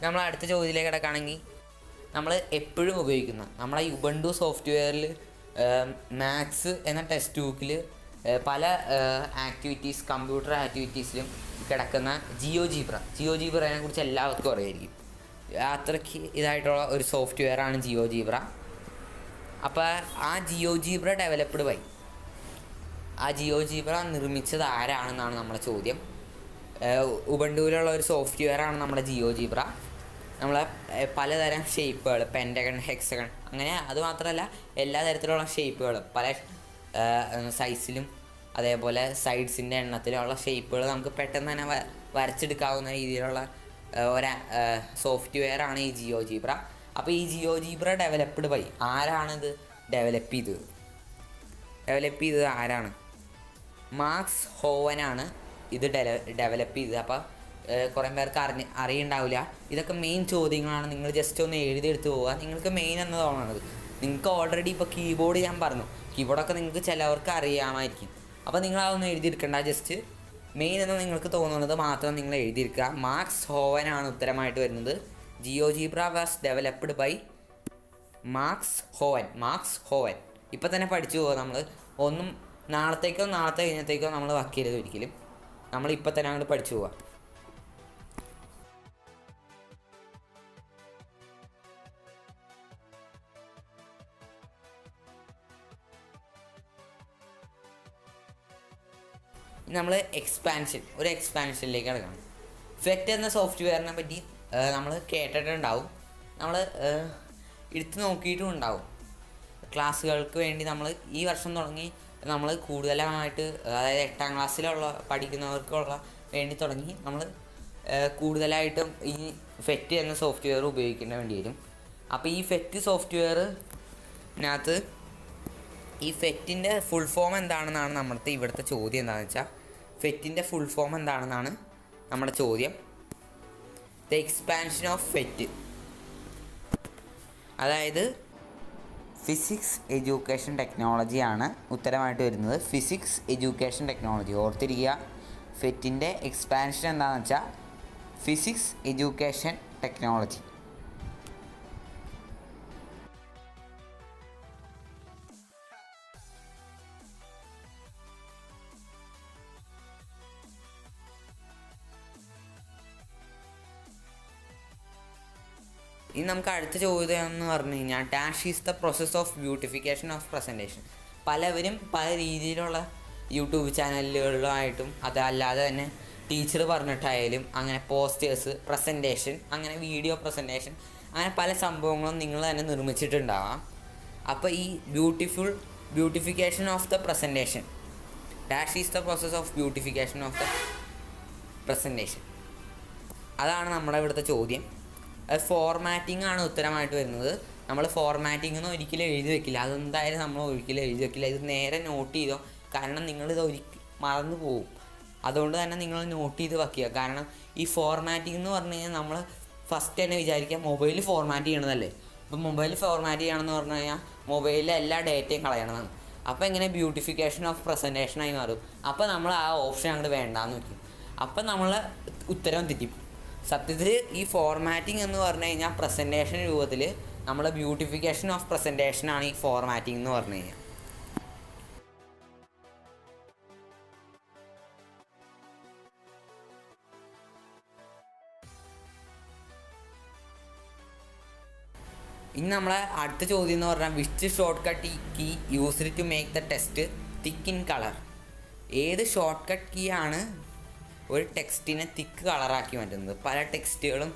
നമ്മൾ അടുത്ത ചോദ്യത്തിലേക്ക് കിടക്കുകയാണെങ്കിൽ നമ്മൾ എപ്പോഴും ഉപയോഗിക്കുന്ന നമ്മളെ യുബണ്ടു സോഫ്റ്റ്വെയറിൽ മാത്സ് എന്ന ടെക്സ്റ്റ് ബുക്കിൽ പല ആക്ടിവിറ്റീസ് കമ്പ്യൂട്ടർ ആക്ടിവിറ്റീസിലും കിടക്കുന്ന ജിയോ ജീബ്രയെ കുറിച്ച് എല്ലാവർക്കും അറിയായിരിക്കും. അത്രയ്ക്ക് ഇതായിട്ടുള്ള ഒരു സോഫ്റ്റ്വെയറാണ് ജിയോ ജീബ്ര. അപ്പോൾ ആ ജിയോ ജീബ്ര ഡെവലപ്ഡ് ബൈ ആ ജിയോ ജീബ്ര നിർമ്മിച്ചത് ആരാണെന്നാണ് നമ്മുടെ ചോദ്യം. ഉബുണ്ടുവിലുള്ള ഒരു സോഫ്റ്റ്വെയറാണ് നമ്മുടെ ജിയോ ജീബ്ര. നമ്മളെ പലതരം ഷേപ്പുകൾ, പെൻറ്റഗൺ, ഹെക്സഗൺ, അങ്ങനെ അതുമാത്രമല്ല എല്ലാ തരത്തിലുള്ള ഷേപ്പുകൾ, പല സൈസിലും അതേപോലെ സൈഡ്സിൻ്റെ എണ്ണത്തിലുള്ള ഷേപ്പുകൾ നമുക്ക് പെട്ടെന്ന് തന്നെ വരച്ചെടുക്കാവുന്ന രീതിയിലുള്ള ഒരു സോഫ്റ്റ്വെയറാണ് ഈ ജിയോ ജീബ്ര. അപ്പോൾ ഈ ജിയോ ജീബ്ര ഡെവലപ്ഡ് ബൈ ആരാണിത് ഡെവലപ്പ് ചെയ്തത് ആരാണ്? മാർക്സ് ഹോവനാണ് ഇത് ഡെവലപ്പ് ചെയ്തത്. അപ്പോൾ കുറേ പേർക്ക് അറിയുണ്ടാവില്ല. ഇതൊക്കെ മെയിൻ ചോദ്യങ്ങളാണ്. നിങ്ങൾ ജസ്റ്റ് ഒന്ന് എഴുതിയെടുത്ത് പോവുക. നിങ്ങൾക്ക് മെയിൻ എന്ന് തോന്നുന്നത്, നിങ്ങൾക്ക് ഓൾറെഡി ഇപ്പോൾ കീബോർഡ് ഞാൻ പറഞ്ഞു, കീബോർഡൊക്കെ നിങ്ങൾക്ക് ചിലവർക്ക് അറിയാമായിരിക്കും. അപ്പോൾ നിങ്ങൾ അതൊന്നും എഴുതിയെടുക്കണ്ട. ജസ്റ്റ് മെയിൻ എന്ന് നിങ്ങൾക്ക് തോന്നുന്നത് മാത്രം നിങ്ങൾ എഴുതിയെടുക്കുക. മാർക്സ് ഹോവനാണ് ഉത്തരമായിട്ട് വരുന്നത്. GeoGebra was developed by Markus ഹോവൻ. ഇപ്പം തന്നെ പഠിച്ചു പോകുക. നമ്മൾ ഒന്നും നാളത്തെ കഴിഞ്ഞത്തേക്കോ നമ്മൾ വയ്ക്കരുത് ഒരിക്കലും. നമ്മൾ ഇപ്പം തന്നെ അങ്ങോട്ട് പഠിച്ചു പോവുക. നമ്മൾ ഒരു എക്സ്പാൻഷനിലേക്ക് കിടക്കണം. ഫെറ്റ് എന്ന സോഫ്റ്റ്വെയറിനെ പറ്റി നമ്മൾ കേട്ടിട്ടുണ്ടാവും, നമ്മൾ എടുത്ത് നോക്കിയിട്ടും ഉണ്ടാവും. ക്ലാസ്സുകൾക്ക് വേണ്ടി നമ്മൾ ഈ വർഷം തുടങ്ങി നമ്മൾ കൂടുതലായിട്ട്, അതായത് 8ാം ക്ലാസ്സിലുള്ള പഠിക്കുന്നവർക്കുള്ള വേണ്ടി തുടങ്ങി നമ്മൾ കൂടുതലായിട്ടും ഈ ഫെറ്റ് എന്ന സോഫ്റ്റ്വെയർ ഉപയോഗിക്കേണ്ടി വേണ്ടി വരും. അപ്പോൾ ഈ ഫെറ്റ് സോഫ്റ്റ്വെയറിനകത്ത് ഈ ഫെറ്റിൻ്റെ ഫുൾ ഫോം എന്താണെന്നാണ് നമ്മുടെ ഇവിടുത്തെ ചോദ്യം. എന്താണെന്ന് വെച്ചാൽ ഫെറ്റിൻ്റെ ഫുൾ ഫോം എന്താണെന്നാണ് നമ്മുടെ ചോദ്യം. ദ എക്സ്പാൻഷൻ ഓഫ് ഫെറ്റ്, അതായത് ഫിസിക്സ് എഡ്യൂക്കേഷൻ ടെക്നോളജിയാണ് ഉത്തരമായിട്ട് വരുന്നത്. ഫിസിക്സ് എഡ്യൂക്കേഷൻ ടെക്നോളജി ഓർത്തിരിക്കുക. ഫെറ്റിൻ്റെ എക്സ്പാൻഷൻ എന്താണെന്ന് വെച്ചാൽ ഫിസിക്സ് എഡ്യൂക്കേഷൻ ടെക്നോളജി. ഇനി നമുക്ക് അടുത്ത ചോദ്യം എന്ന് പറഞ്ഞു കഴിഞ്ഞാൽ, dash is the process of beautification of presentation. പലവരും പല രീതിയിലുള്ള യൂട്യൂബ് ചാനലുകളിലായിട്ടും അതല്ലാതെ തന്നെ ടീച്ചർ പറഞ്ഞിട്ടായാലും അങ്ങനെ പോസ്റ്റേഴ്സ്, പ്രസൻറ്റേഷൻ, അങ്ങനെ വീഡിയോ പ്രസൻറ്റേഷൻ, അങ്ങനെ പല സംഭവങ്ങളും നിങ്ങൾ തന്നെ നിർമ്മിച്ചിട്ടുണ്ടാവാം. അപ്പോൾ ഈ beautification of the presentation, dash is the process of beautification of the presentation, അതാണ് നമ്മുടെ ഇവിടുത്തെ ചോദ്യം. ഫോർമാറ്റിംഗ് ആണ് ഉത്തരമായിട്ട് വരുന്നത്. നമ്മൾ ഫോർമാറ്റിംഗ് ഒന്നും ഒരിക്കലും എഴുതി വെക്കില്ല. അതെന്തായാലും നമ്മൾ ഒരിക്കലും എഴുതി വെക്കില്ല. ഇത് നേരെ നോട്ട് ചെയ്തോ, കാരണം നിങ്ങളിത് മറന്നു പോകും. അതുകൊണ്ട് തന്നെ നിങ്ങൾ നോട്ട് ചെയ്ത് വയ്ക്കുക. കാരണം ഈ ഫോർമാറ്റിംഗ് എന്ന് പറഞ്ഞു കഴിഞ്ഞാൽ നമ്മൾ ഫസ്റ്റ് തന്നെ വിചാരിക്കുക മൊബൈൽ ഫോർമാറ്റ് ചെയ്യണതല്ലേ. അപ്പോൾ മൊബൈൽ ഫോർമാറ്റ് ചെയ്യണമെന്ന് പറഞ്ഞു കഴിഞ്ഞാൽ മൊബൈലിലെ എല്ലാ ഡേറ്റയും കളയണമെന്നാണ്. അപ്പോൾ എങ്ങനെ ബ്യൂട്ടിഫിക്കേഷൻ ഓഫ് പ്രസൻറ്റേഷനായി മാറും. അപ്പോൾ നമ്മൾ ആ ഓപ്ഷൻ അങ്ങോട്ട് വേണ്ടാന്ന് വയ്ക്കും. അപ്പം നമ്മൾ ഉത്തരം തെറ്റും. സത്യത്തിൽ ഈ ഫോർമാറ്റിംഗ് എന്ന് പറഞ്ഞു കഴിഞ്ഞാൽ പ്രസൻറ്റേഷൻ രൂപത്തിൽ നമ്മൾ ബ്യൂട്ടിഫിക്കേഷൻ ഓഫ് പ്രസൻറ്റേഷനാണ് ഈ ഫോർമാറ്റിംഗ് എന്ന് പറഞ്ഞു കഴിഞ്ഞാൽ. ഇനി നമ്മളെ അടുത്ത ചോദ്യം എന്ന് പറഞ്ഞാൽ, which shortcut key used to make the text thick in colour. ഏത് ഷോർട്ട് കട്ട് കീ ആണ് ഒരു ടെക്സ്റ്റിനെ തിക്ക് കളറാക്കി മാറ്റുന്നത്? പല ടെക്സ്റ്റുകളും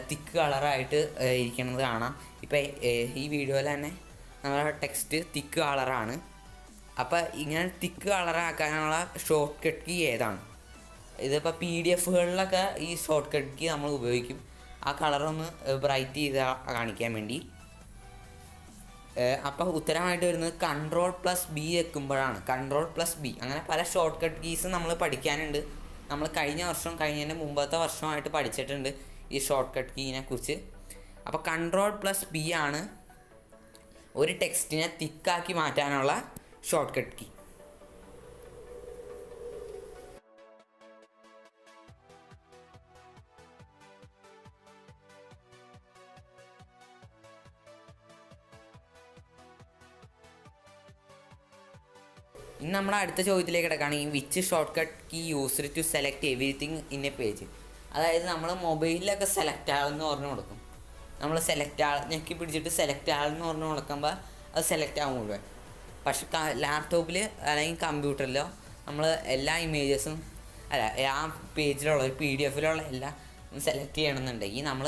തിക്ക് കളറായിട്ട് ഇരിക്കുന്നത് കാണാം. ഇപ്പോൾ ഈ വീഡിയോയിൽ തന്നെ നമ്മുടെ ടെക്സ്റ്റ് തിക്ക് കളറാണ്. അപ്പോൾ ഇങ്ങനെ തിക്ക് കളറാക്കാനുള്ള ഷോർട്ട് കട്ട് കീ ഏതാണ്? ഇതിപ്പോൾ PDF-കളിലൊക്കെ ഈ ഷോർട്ട് കട്ട് കീ നമ്മൾ ഉപയോഗിക്കും, ആ കളറൊന്ന് ബ്രൈറ്റ് ചെയ്ത് കാണിക്കാൻ വേണ്ടി. അപ്പോൾ ഉത്തരമായിട്ട് വരുന്നത് Ctrl+B വെക്കുമ്പോഴാണ്. Ctrl+B, അങ്ങനെ പല ഷോർട്ട് കട്ട് കീസ് നമ്മൾ പഠിക്കാനുണ്ട്. നമ്മൾ കഴിഞ്ഞതിൻ്റെ മുമ്പത്തെ വർഷമായിട്ട് പഠിച്ചിട്ടുണ്ട് ഈ ഷോർട്ട് കട്ട് കീനെ കുറിച്ച്. അപ്പോൾ Ctrl+B ആണ് ഒരു ടെക്സ്റ്റിനെ തിക്കാക്കി മാറ്റാനുള്ള ഷോർട്ട് കട്ട് കീ. ഇനി നമ്മുടെ അടുത്ത ചോദ്യത്തിലേക്ക് കിടക്കുകയാണെങ്കിൽ which shortcut key used to select everything in a page. അതായത് നമ്മൾ മൊബൈലിലൊക്കെ സെലക്ട് ആളെന്ന് പറഞ്ഞു കൊടുക്കും. നമ്മൾ സെലക്ട് ആൾ ഞെക്കി പിടിച്ചിട്ട് സെലക്ട് ആളെന്ന് പറഞ്ഞു കൊടുക്കുമ്പോൾ അത് സെലക്ട് ആവും മുഴുവൻ. പക്ഷെ ലാപ്ടോപ്പിൽ അല്ലെങ്കിൽ കമ്പ്യൂട്ടറിലോ നമ്മൾ എല്ലാ ഇമേജസും അല്ല ആ പേജിലുള്ള ഒരു PDF-ലുള്ള എല്ലാം സെലക്ട് ചെയ്യണമെന്നുണ്ടെങ്കിൽ നമ്മൾ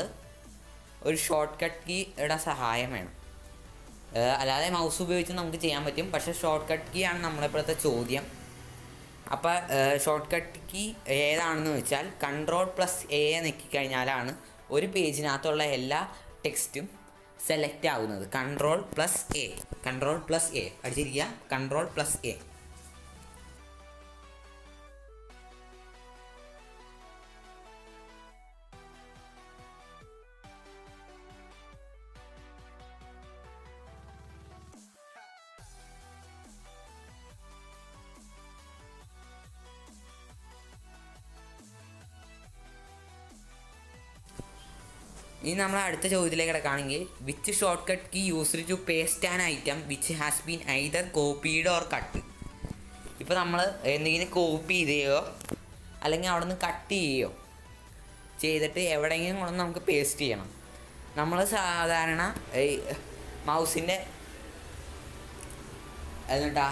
ഒരു ഷോർട്ട് കട്ട് കീയുടെ സഹായം വേണം. അല്ലാതെ മൗസ് ഉപയോഗിച്ച് നമുക്ക് ചെയ്യാൻ പറ്റും. പക്ഷേ ഷോർട്ട് കട്ട് കീ ആണ് നമ്മളിപ്പോഴത്തെ ചോദ്യം. അപ്പോൾ ഷോർട്ട് കട്ട് കീ ഏതാണെന്ന് വെച്ചാൽ Ctrl+A ഞെക്കിക്കഴിഞ്ഞാലാണ് ഒരു പേജിനകത്തുള്ള എല്ലാ ടെക്സ്റ്റും സെലക്ട് ആകുന്നത്. Ctrl+A അടിച്ചിരിക്കുക, Ctrl+A. ഇനി നമ്മൾ അടുത്ത ചോദ്യത്തിലേക്ക് കിടക്കുകയാണെങ്കിൽ which shortcut key used to paste an item which has been either copied or cut. ഇപ്പോൾ നമ്മൾ എന്തെങ്കിലും കോപ്പി ചെയ്യുകയോ അല്ലെങ്കിൽ അവിടെ നിന്ന് കട്ട് ചെയ്യുകയോ ചെയ്തിട്ട് എവിടെയെങ്കിലും കൊണ്ടു നമുക്ക് പേസ്റ്റ് ചെയ്യണം. നമ്മൾ സാധാരണ മൗസിൻ്റെ എന്നിട്ടാ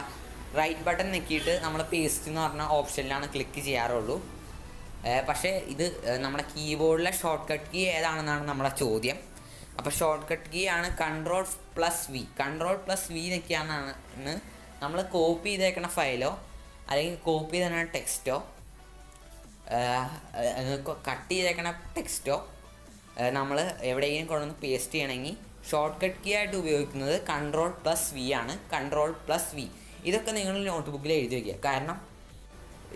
റൈറ്റ് ബട്ടൺ ഞെക്കിയിട്ട് നമ്മൾ പേസ്റ്റ് എന്ന് പറഞ്ഞ ഓപ്ഷനിലാണ് ക്ലിക്ക് ചെയ്യാറുള്ളൂ. പക്ഷേ ഇത് നമ്മുടെ കീബോർഡിലെ ഷോർട്ട് കട്ട് കീ ഏതാണെന്നാണ് നമ്മുടെ ചോദ്യം. അപ്പോൾ ഷോർട്ട് കട്ട് കീ ആണ് Ctrl+V. Ctrl+V ഞെക്കിയാണെന്നാണ് നമ്മൾ കോപ്പി ചെയ്തേക്കുന്ന ഫയലോ അല്ലെങ്കിൽ കോപ്പി ചെയ്തേക്കുന്ന ടെക്സ്റ്റോ കട്ട് ചെയ്തേക്കുന്ന ടെക്സ്റ്റോ നമ്മൾ എവിടെയെങ്കിലും കൊണ്ടുവന്ന് പേസ്റ്റ് ചെയ്യണമെങ്കിൽ ഷോർട്ട് കട്ട് കീ ആയിട്ട് ഉപയോഗിക്കുന്നത് Ctrl+V ആണ്. Ctrl+V ഇതൊക്കെ നിങ്ങൾ നോട്ട്ബുക്കിൽ എഴുതി വയ്ക്കുക. കാരണം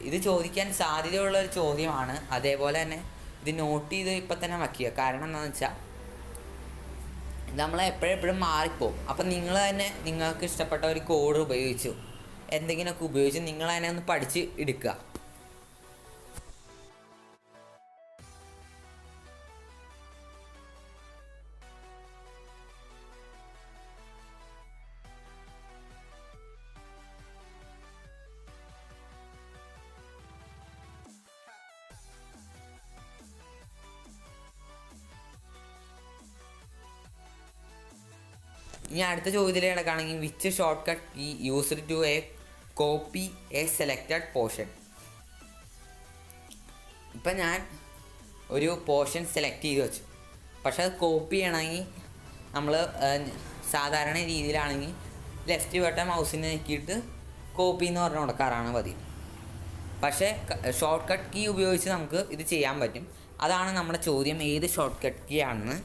ഇത് ചോദിക്കാൻ സാധ്യതയുള്ളൊരു ചോദ്യമാണ്. അതേപോലെ തന്നെ ഇത് നോട്ട് ചെയ്ത് ഇപ്പം തന്നെ വയ്ക്കുക. കാരണം എന്താണെന്ന് വെച്ചാൽ ഇത് നമ്മൾ എപ്പോഴെപ്പോഴും മാറിപ്പോവും. അപ്പം നിങ്ങൾ തന്നെ നിങ്ങൾക്ക് ഇഷ്ടപ്പെട്ട ഒരു കോഡ് ഉപയോഗിച്ചു എന്തെങ്കിലുമൊക്കെ ഉപയോഗിച്ച് നിങ്ങൾ തന്നെ ഒന്ന് പഠിച്ച് എടുക്കുക. ഇനി അടുത്ത ചോദ്യത്തിലേക്ക് കിടക്കുകയാണെങ്കിൽ which shortcut key used to copy a selected portion. ഇപ്പം ഞാൻ ഒരു പോർഷൻ സെലക്ട് ചെയ്ത് വെച്ചു. പക്ഷെ അത് കോപ്പി ചെയ്യണമെങ്കിൽ നമ്മൾ സാധാരണ രീതിയിലാണെങ്കിൽ ലെഫ്റ്റ് ബട്ടൺ മൗസിനെ ഞെക്കിയിട്ട് കോപ്പി എന്ന് പറഞ്ഞ് കൊടുക്കാറാണ് പതിവ്. പക്ഷേ ഷോർട്ട് കട്ട് കീ ഉപയോഗിച്ച് നമുക്ക് ഇത് ചെയ്യാൻ പറ്റും. അതാണ് നമ്മുടെ ചോദ്യം, ഏത് ഷോർട്ട് കട്ട് കീ ആണെന്ന്.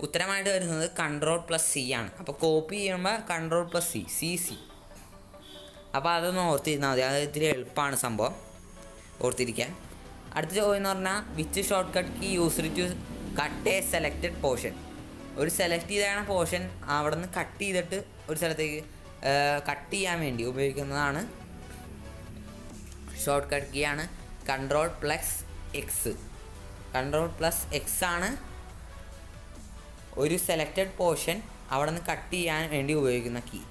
ഉത്തരമായിട്ട് വരുന്നത് Ctrl+C ആണ്. അപ്പോൾ കോപ്പി ചെയ്യുമ്പോൾ Ctrl+C CC. അപ്പോൾ അതൊന്ന് ഓർത്തിരുന്നാൽ മതി. അത് ഇത്തിരി എളുപ്പമാണ് സംഭവം ഓർത്തിരിക്കാൻ. അടുത്ത ചോദ്യം എന്ന് പറഞ്ഞാൽ which shortcut key used to cut a selected portion. ഒരു സെലക്ട് ചെയ്താണ് പോർഷൻ അവിടെ നിന്ന് കട്ട് ചെയ്തിട്ട് ഒരു സ്ഥലത്തേക്ക് കട്ട് ചെയ്യാൻ വേണ്ടി ഉപയോഗിക്കുന്നതാണ് ഷോർട്ട് കട്ട് കീ ആണ് Ctrl+X. Ctrl+X ആണ് ഒരു സെലക്റ്റഡ് പോർഷൻ അവിടെ നിന്ന് കട്ട് ചെയ്യാൻ വേണ്ടി ഉപയോഗിക്കുന്ന കീ.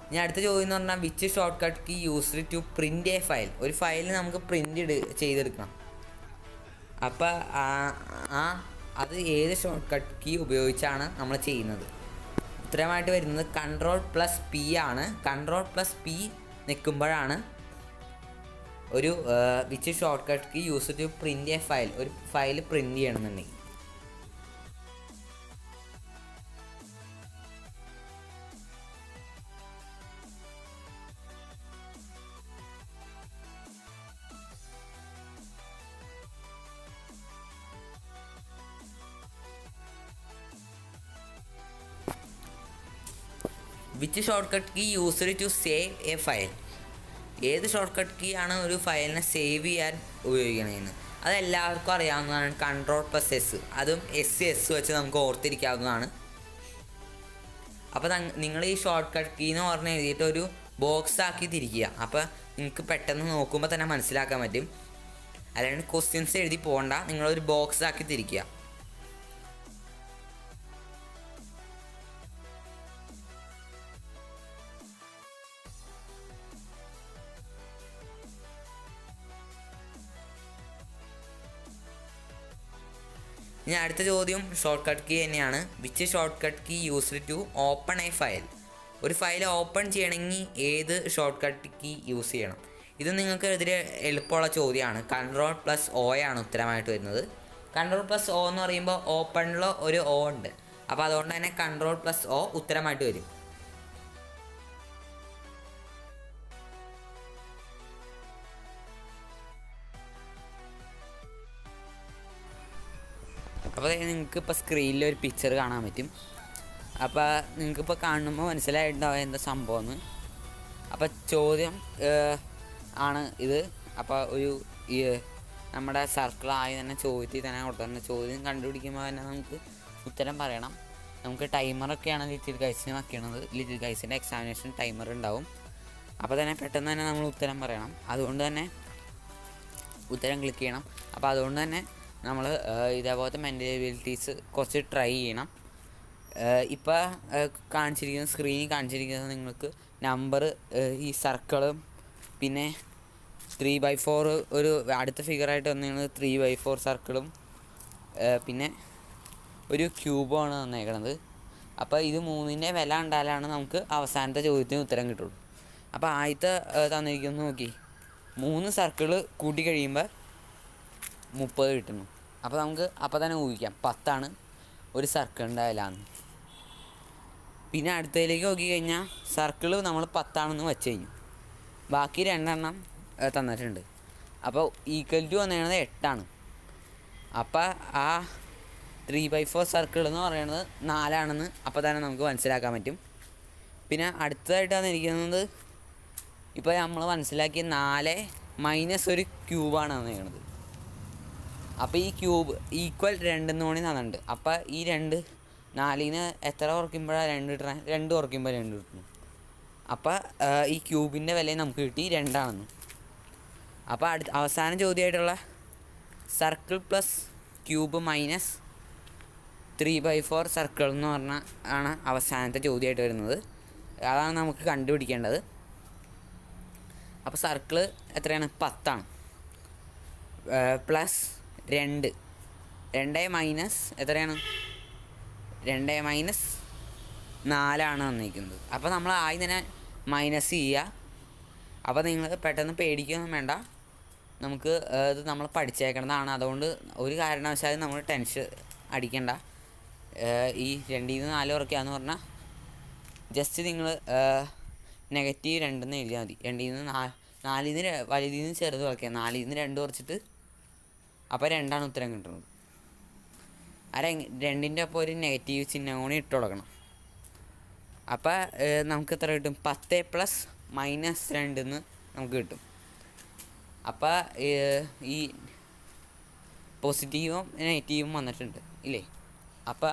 ഇനി അടുത്ത ചോദ്യം എന്ന് പറഞ്ഞാൽ which shortcut key used to print a file. ഒരു ഫയൽ നമുക്ക് പ്രിൻ്റ് ചെയ്തെടുക്കണം. അപ്പോൾ അത് ഏത് ഷോർട്ട് കട്ട് കീ ഉപയോഗിച്ചാണ് നമ്മൾ ചെയ്യുന്നത്? ഉത്തരമായിട്ട് വരുന്നത് Ctrl+P ആണ്. Ctrl+P നിൽക്കുമ്പോഴാണ് ഒരു which shortcut key used to print a file, ഒരു ഫയൽ പ്രിൻ്റ് ചെയ്യണമെന്നുണ്ടെങ്കിൽ. Which shortcut key used to save a file. ഏത് ഷോർട്ട് കട്ട് കീ ആണ് ഒരു ഫയലിനെ സേവ് ചെയ്യാൻ ഉപയോഗിക്കണമെന്ന്? അതെല്ലാവർക്കും അറിയാവുന്നതാണ്. Ctrl+S, അതും S വെച്ച് നമുക്ക് ഓർത്തിരിക്കാവുന്നതാണ്. അപ്പോൾ നിങ്ങൾ ഈ ഷോർട്ട് കട്ട് കീ എന്ന് പറഞ്ഞ് എഴുതിയിട്ട് ഒരു ബോക്സ് ആക്കി തിരിക്കുക. അപ്പോൾ നിങ്ങൾക്ക് പെട്ടെന്ന് നോക്കുമ്പോൾ തന്നെ മനസ്സിലാക്കാൻ പറ്റും. അല്ലാണ്ട് ക്വസ്റ്റ്യൻസ് എഴുതി പോകണ്ട, നിങ്ങളൊരു ബോക്സ് ആക്കി തിരിക്കുക. ഇനി അടുത്ത ചോദ്യം ഷോർട്ട് കട്ട് കീ തന്നെയാണ്. Which shortcut key used to open a file? ഒരു ഫയൽ ഓപ്പൺ ചെയ്യണമെങ്കിൽ ഏത് ഷോർട്ട് കട്ട് കീ യൂസ് ചെയ്യണം? ഇത് നിങ്ങൾക്ക് എതിരെ എളുപ്പമുള്ള ചോദ്യമാണ്. Ctrl+O ആണ് ഉത്തരമായിട്ട് വരുന്നത്. Ctrl+O എന്ന് പറയുമ്പോൾ ഓപ്പണിൽ ഒരു O ഉണ്ട്. അപ്പോൾ അതുകൊണ്ട് തന്നെ Ctrl+O ഉത്തരമായിട്ട് വരും. അപ്പോൾ നിങ്ങൾക്കിപ്പോൾ സ്ക്രീനിൽ ഒരു പിക്ചർ കാണാൻ പറ്റും. അപ്പോൾ നിങ്ങൾക്കിപ്പോൾ കാണുമ്പോൾ മനസ്സിലായിട്ടുണ്ടാവും എന്താ സംഭവമെന്ന്. അപ്പോൾ ചോദ്യം ആണ് ഇത്. അപ്പോൾ ഒരു നമ്മുടെ സർക്കിളായി തന്നെ ചോദ്യത്തിൽ തന്നെ കൊടുത്തിട്ടുണ്ട്. ചോദ്യം കണ്ടുപിടിക്കുമ്പോൾ തന്നെ നമുക്ക് ഉത്തരം പറയണം. നമുക്ക് ടൈമറൊക്കെയാണ് ലിറ്റിൽ ഗൈസിന് വയ്ക്കണത്. ലിറ്റിൽ ഗൈസിൻ്റെ എക്സാമിനേഷൻ ടൈമർ ഉണ്ടാവും. അപ്പോൾ തന്നെ പെട്ടെന്ന് തന്നെ നമ്മൾ ഉത്തരം പറയണം. അതുകൊണ്ട് തന്നെ ഉത്തരം ക്ലിക്ക് ചെയ്യണം. അപ്പോൾ അതുകൊണ്ട് തന്നെ നമ്മൾ ഇതേപോലത്തെ മെൻ്റൽ എബിലിറ്റീസ് കുറച്ച് ട്രൈ ചെയ്യണം. ഇപ്പോൾ കാണിച്ചിരിക്കുന്ന സ്ക്രീനിൽ കാണിച്ചിരിക്കുന്നത് നിങ്ങൾക്ക് നമ്പർ, ഈ സർക്കിളും പിന്നെ 3/4 ഒരു അടുത്ത ഫിഗറായിട്ട് വന്നിരിക്കുന്നത് 3/4 സർക്കിളും പിന്നെ ഒരു ക്യൂബുമാണ് തന്നേക്കണത്. അപ്പോൾ ഇത് മൂന്നിൻ്റെ വില കണ്ടാലാണ് നമുക്ക് അവസാനത്തെ ചോദ്യത്തിന് ഉത്തരം കിട്ടുള്ളൂ. അപ്പോൾ ആദ്യത്തെ തന്നിരിക്കുന്നത് നോക്കി, 3 സർക്കിൾ കൂട്ടി കഴിയുമ്പോൾ 30 കിട്ടുന്നു. അപ്പോൾ നമുക്ക് അപ്പോൾ തന്നെ ഊഹിക്കാം 10 ഒരു സർക്കിളിൻ്റെ വിലയാണ്. പിന്നെ അടുത്തതിലേക്ക് നോക്കിക്കഴിഞ്ഞാൽ സർക്കിൾ നമ്മൾ 10 വെച്ച് കഴിഞ്ഞു. ബാക്കി 2 തന്നിട്ടുണ്ട്. അപ്പോൾ ഈക്വൽ ടു വന്നിരുന്നത് 8. അപ്പോൾ ആ 3/4 സർക്കിൾ എന്ന് പറയുന്നത് 4 അപ്പോൾ തന്നെ നമുക്ക് മനസ്സിലാക്കാൻ പറ്റും. പിന്നെ അടുത്തതായിട്ട് വന്നിരിക്കുന്നത് ഇപ്പോൾ നമ്മൾ മനസ്സിലാക്കിയ 4 മൈനസ് ഒരു ക്യൂബാണ് തന്നിരിക്കുന്നത്. അപ്പോൾ ഈ ക്യൂബ് ഈക്വൽ 2 കൂടി തന്നിട്ടുണ്ട്. അപ്പോൾ ഈ 2 4 എത്ര കുറയ്ക്കുമ്പോഴാണ് 2 കിട്ടണേ? 2 കുറയ്ക്കുമ്പോൾ 2 കിട്ടുന്നു. അപ്പോൾ ഈ ക്യൂബിൻ്റെ വില നമുക്ക് കിട്ടി 2. അപ്പോൾ അവസാന ചോദ്യമായിട്ടുള്ള circle plus cube minus 3/4 circle എന്ന് പറഞ്ഞാൽ ആണ് അവസാനത്തെ ചോദ്യമായിട്ട് വരുന്നത്. അതാണ് നമുക്ക് കണ്ടുപിടിക്കേണ്ടത്. അപ്പോൾ സർക്കിൾ എത്രയാണ്? 10 പ്ലസ് 2 മൈനസ് എത്രയാണ്? 2 മൈനസ് 4 വന്നിരിക്കുന്നത്. അപ്പോൾ നമ്മൾ ആദ്യം തന്നെ മൈനസ് ചെയ്യുക. അപ്പോൾ നിങ്ങൾ പെട്ടെന്ന് പേടിക്കൊന്നും വേണ്ട, നമുക്ക് ഇത് നമ്മൾ പഠിച്ചേക്കുന്നതാണ്. അതുകൊണ്ട് ഒരു കാരണവശാലും നമ്മൾ ടെൻഷൻ അടിക്കണ്ട. ഈ 2 4 കുറയ്ക്കാന്ന് പറഞ്ഞാൽ ജസ്റ്റ് നിങ്ങൾ -2 എഴുതിയാൽ മതി. 4 വലുതിൽ നിന്ന് ചെറുത് കുറയ്ക്കുക. 4 2 കുറച്ചിട്ട് അപ്പോൾ 2 ഉത്തരം കിട്ടുന്നത്. 2ൻ്റെ ഒപ്പം ഒരു നെഗറ്റീവ് ചിഹ്നം കൂടി ഇട്ട് കൊടുക്കണം. അപ്പോൾ നമുക്ക് എത്ര കിട്ടും? 10 പ്ലസ് -2 നമുക്ക് കിട്ടും. അപ്പോൾ ഈ പോസിറ്റീവും നെഗറ്റീവും വന്നിട്ടുണ്ട് ഇല്ലേ? അപ്പോൾ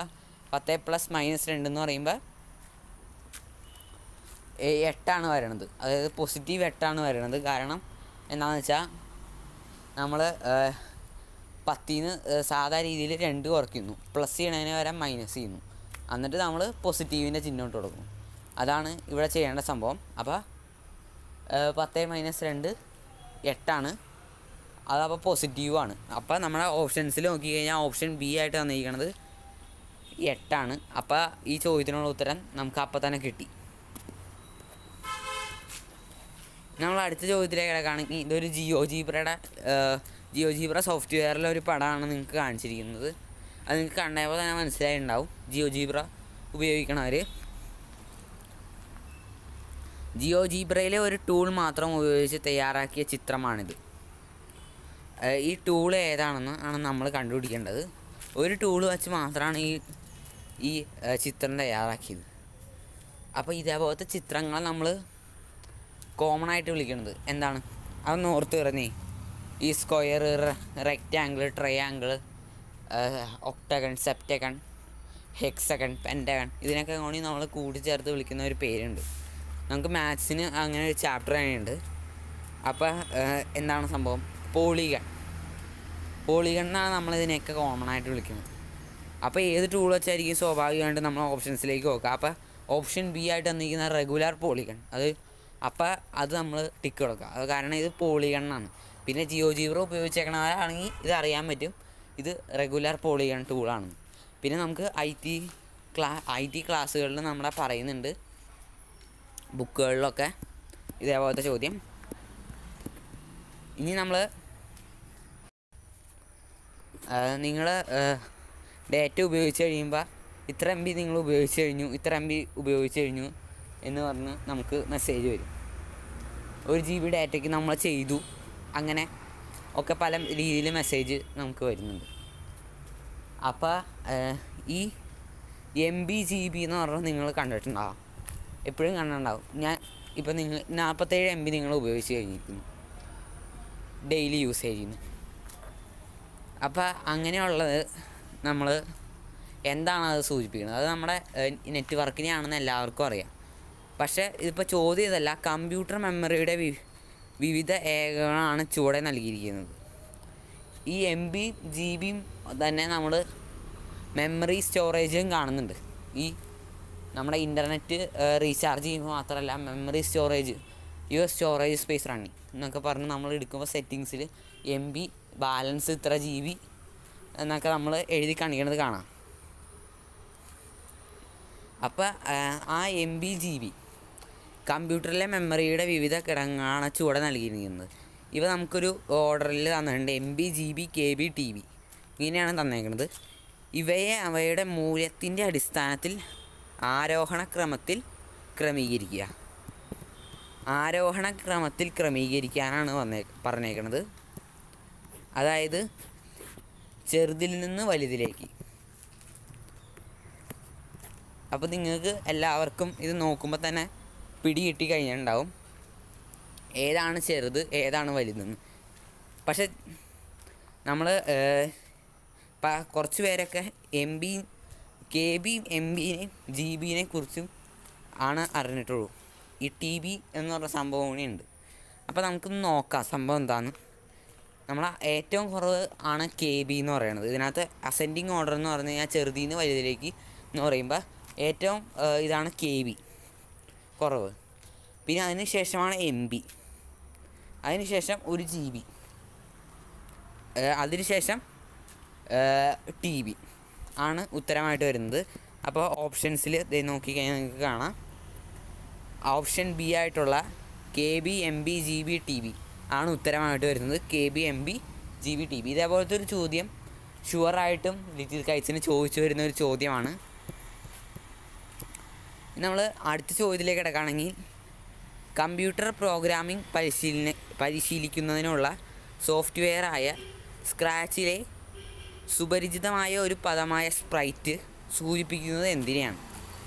10 പ്ലസ് -2 എന്ന് പറയുമ്പോൾ 8 വരണത്. അതായത് പോസിറ്റീവ് 8 വരണത്. കാരണം എന്താണെന്ന് വെച്ചാൽ നമ്മൾ 10 സാധാ രീതിയിൽ 2 കുറയ്ക്കുന്നു, പ്ലസ് ചെയ്യണതിന് വരെ മൈനസ് ചെയ്യുന്നു, എന്നിട്ട് നമ്മൾ പോസിറ്റീവിൻ്റെ ചിഹ്നം ഇട്ട് കൊടുക്കുന്നു. അതാണ് ഇവിടെ ചെയ്യേണ്ട സംഭവം. അപ്പോൾ 10 - 2 8. അതപ്പോൾ പോസിറ്റീവാണ്. അപ്പോൾ നമ്മുടെ ഓപ്ഷൻസിൽ നോക്കിക്കഴിഞ്ഞാൽ ഓപ്ഷൻ ബി ആയിട്ട് തന്നിരിക്കുന്നത് 8. അപ്പോൾ ഈ ചോദ്യത്തിനുള്ള ഉത്തരം നമുക്ക് അപ്പോൾ തന്നെ കിട്ടി. നമ്മൾ അടുത്ത ചോദ്യത്തിലേക്ക് കിടക്കുകയാണെങ്കിൽ ഇതൊരു ജിയോജീബ്ര സോഫ്റ്റ്വെയറിലെ ഒരു പടമാണ് നിങ്ങൾക്ക് കാണിച്ചിരിക്കുന്നത്. അത് നിങ്ങൾക്ക് കണ്ടപ്പോൾ തന്നെ മനസ്സിലായിട്ടുണ്ടാവും. ജിയോജീബ്ര ഉപയോഗിക്കണവർ ജിയോജീബ്രയിലെ ഒരു ടൂൾ മാത്രം ഉപയോഗിച്ച് തയ്യാറാക്കിയ ചിത്രമാണിത്. ഈ ടൂൾ ഏതാണെന്ന് ആണ് നമ്മൾ കണ്ടുപിടിക്കേണ്ടത്. ഒരു ടൂൾ വെച്ച് മാത്രമാണ് ഈ ചിത്രം തയ്യാറാക്കിയത്. അപ്പോൾ ഇതേപോലത്തെ ചിത്രങ്ങൾ നമ്മൾ കോമൺ ആയിട്ട് വിളിക്കുന്നത് എന്താണ്? അതൊന്ന് ഓർത്ത് പറഞ്ഞേ. ഈ square, rectangle, triangle, octagon, septagon, hexagon, pentagon, ഇതിനൊക്കെ കൂടി നമ്മൾ കൂട്ടിച്ചേർത്ത് വിളിക്കുന്ന ഒരു പേരുണ്ട്. നമുക്ക് മാത്സിന് അങ്ങനെ ഒരു ചാപ്റ്റർ തന്നെയുണ്ട്. അപ്പോൾ എന്താണ് സംഭവം? പോളിഗൺ എന്നാണ് നമ്മളിതിനെയൊക്കെ കോമൺ ആയിട്ട് വിളിക്കുന്നത്. അപ്പോൾ ഏത് ടൂൾ വെച്ചായിരിക്കും സ്വാഭാവികമായിട്ട് നമ്മൾ ഓപ്ഷൻസിലേക്ക് നോക്കുക. അപ്പോൾ ഓപ്ഷൻ ബി ആയിട്ട് തന്നിരിക്കുന്ന റെഗുലർ പോളിഗൺ, അത് നമ്മൾ ടിക്ക് കൊടുക്കുക. അത് കാരണം ഇത് പോളിഗണ്ണാണ്. പിന്നെ ജിയോജീബ്ര ഉപയോഗിച്ചേക്കണവരാണെങ്കിൽ ഇത് അറിയാൻ പറ്റും, ഇത് റെഗുലർ പോളിഗൺ ടൂളാണ്. പിന്നെ നമുക്ക് ഐ ടി ക്ലാസ്സുകളിൽ നമ്മളെ പറയുന്നുണ്ട്, ബുക്കുകളിലൊക്കെ ഇതേപോലത്തെ ചോദ്യം. ഇനി നിങ്ങൾ ഡേറ്റ ഉപയോഗിച്ച് കഴിയുമ്പോൾ ഇത്ര MB നിങ്ങൾ ഉപയോഗിച്ച് കഴിഞ്ഞു, ഇത്ര MB ഉപയോഗിച്ച് കഴിഞ്ഞു എന്ന് പറഞ്ഞ് നമുക്ക് മെസ്സേജ് വരും. 1 GB ഡാറ്റയ്ക്ക് നമ്മൾ ചെയ്തു, അങ്ങനെ ഒക്കെ പല രീതിയിൽ മെസ്സേജ് നമുക്ക് വരുന്നുണ്ട്. അപ്പോൾ ഈ MB GB എന്ന് പറഞ്ഞാൽ നിങ്ങൾ കണ്ടിട്ടുണ്ടാവും, എപ്പോഴും കണ്ടിട്ടുണ്ടാവും. ഇപ്പോൾ നിങ്ങൾ 47 MB നിങ്ങൾ ഉപയോഗിച്ച് കഴിഞ്ഞിരിക്കുന്നു ഡെയിലി യൂസേജിന്. അപ്പോൾ അങ്ങനെയുള്ളത് നമ്മൾ എന്താണ് അത് സൂചിപ്പിക്കുന്നത്? അത് നമ്മുടെ നെറ്റ്വർക്കിനെയാണെന്ന് എല്ലാവർക്കും അറിയാം. പക്ഷേ ഇതിപ്പോൾ ചോദ്യം ഇതല്ല, കമ്പ്യൂട്ടർ മെമ്മറിയുടെ വിവിധ ഏകങ്ങളാണ് ചുവടെ നൽകിയിരിക്കുന്നത്. ഈ MB GB തന്നെ നമ്മൾ മെമ്മറി സ്റ്റോറേജും കാണുന്നുണ്ട്. ഈ നമ്മുടെ ഇൻ്റർനെറ്റ് റീചാർജ് ചെയ്യുമ്പോൾ മാത്രമല്ല, memory storage, your storage space running എന്നൊക്കെ പറഞ്ഞ് നമ്മൾ എടുക്കുമ്പോൾ സെറ്റിങ്സിൽ MB ബാലൻസ് ഇത്ര GB എന്നൊക്കെ നമ്മൾ എഴുതി കാണിക്കുന്നത് കാണാം. അപ്പോൾ ആ MB GB കമ്പ്യൂട്ടറിലെ മെമ്മറിയുടെ വിവിധ ഘടകങ്ങളാണ് ചുവടെ നൽകിയിരിക്കുന്നത്. ഇവ നമുക്കൊരു ഓർഡറിൽ തന്നിട്ടുണ്ട്, MB GB KB TB ഇങ്ങനെയാണ് തന്നേക്കുന്നത്. ഇവയെ അവയുടെ മൂല്യത്തിൻ്റെ അടിസ്ഥാനത്തിൽ ആരോഹണ ക്രമത്തിൽ ക്രമീകരിക്കാനാണ് പറഞ്ഞേക്കുന്നത്. അതായത് ചെറുതിൽ നിന്ന് വലുതിലേക്ക്. അപ്പോൾ നിങ്ങൾക്ക് എല്ലാവർക്കും ഇത് നോക്കുമ്പോൾ തന്നെ പിടി കിട്ടി കഴിഞ്ഞിട്ടുണ്ടാവും ഏതാണ് ചെറുത് ഏതാണ് വലുതെന്ന്. പക്ഷെ നമ്മൾ കുറച്ച് പേരൊക്കെ KB MBനെ GB കുറിച്ചും ആണ് അറിഞ്ഞിട്ടുള്ളൂ. ഈ TB എന്ന് പറഞ്ഞ സംഭവം കൂടി ഉണ്ട്. അപ്പോൾ നമുക്കൊന്ന് നോക്കാം സംഭവം എന്താണെന്ന്. നമ്മൾ ഏറ്റവും കുറവ് ആണ് KB എന്ന് പറയുന്നത്. ഇതിനകത്ത് അസെൻഡിങ് ഓർഡർ എന്ന് പറഞ്ഞു കഴിഞ്ഞാൽ ചെറുതിൽ നിന്ന് വലുതിലേക്ക് എന്ന് പറയുമ്പോൾ ഏറ്റവും ഇതാണ് KB കുറവ്. പിന്നെ അതിന് ശേഷമാണ് MB, അതിന് ശേഷം 1 GB, അതിന് ശേഷം TB ആണ് ഉത്തരമായിട്ട് വരുന്നത്. അപ്പോൾ ഓപ്ഷൻസിൽ നോക്കിക്കഴിഞ്ഞാൽ നിങ്ങൾക്ക് കാണാം, ഓപ്ഷൻ ബി ആയിട്ടുള്ള KB MB GB TB ആണ് ഉത്തരമായിട്ട് വരുന്നത്. KB MB GB TB ഇതേപോലത്തെ ഒരു ചോദ്യം ഷുവറായിട്ടും ലിറ്റിൽ കൈറ്റ്സിന് ചോദിച്ചു വരുന്ന ഒരു ചോദ്യമാണ്. നമ്മൾ അടുത്ത ചോദ്യത്തിലേക്ക് കിടക്കുകയാണെങ്കിൽ, കമ്പ്യൂട്ടർ പ്രോഗ്രാമിംഗ് പരിശീലിക്കുന്നതിനുള്ള സോഫ്റ്റ്വെയറായ സ്ക്രാച്ചിലെ സുപരിചിതമായ ഒരു പദമായ സ്പ്രൈറ്റ് സൂചിപ്പിക്കുന്നത് എന്തിനെയാണ്?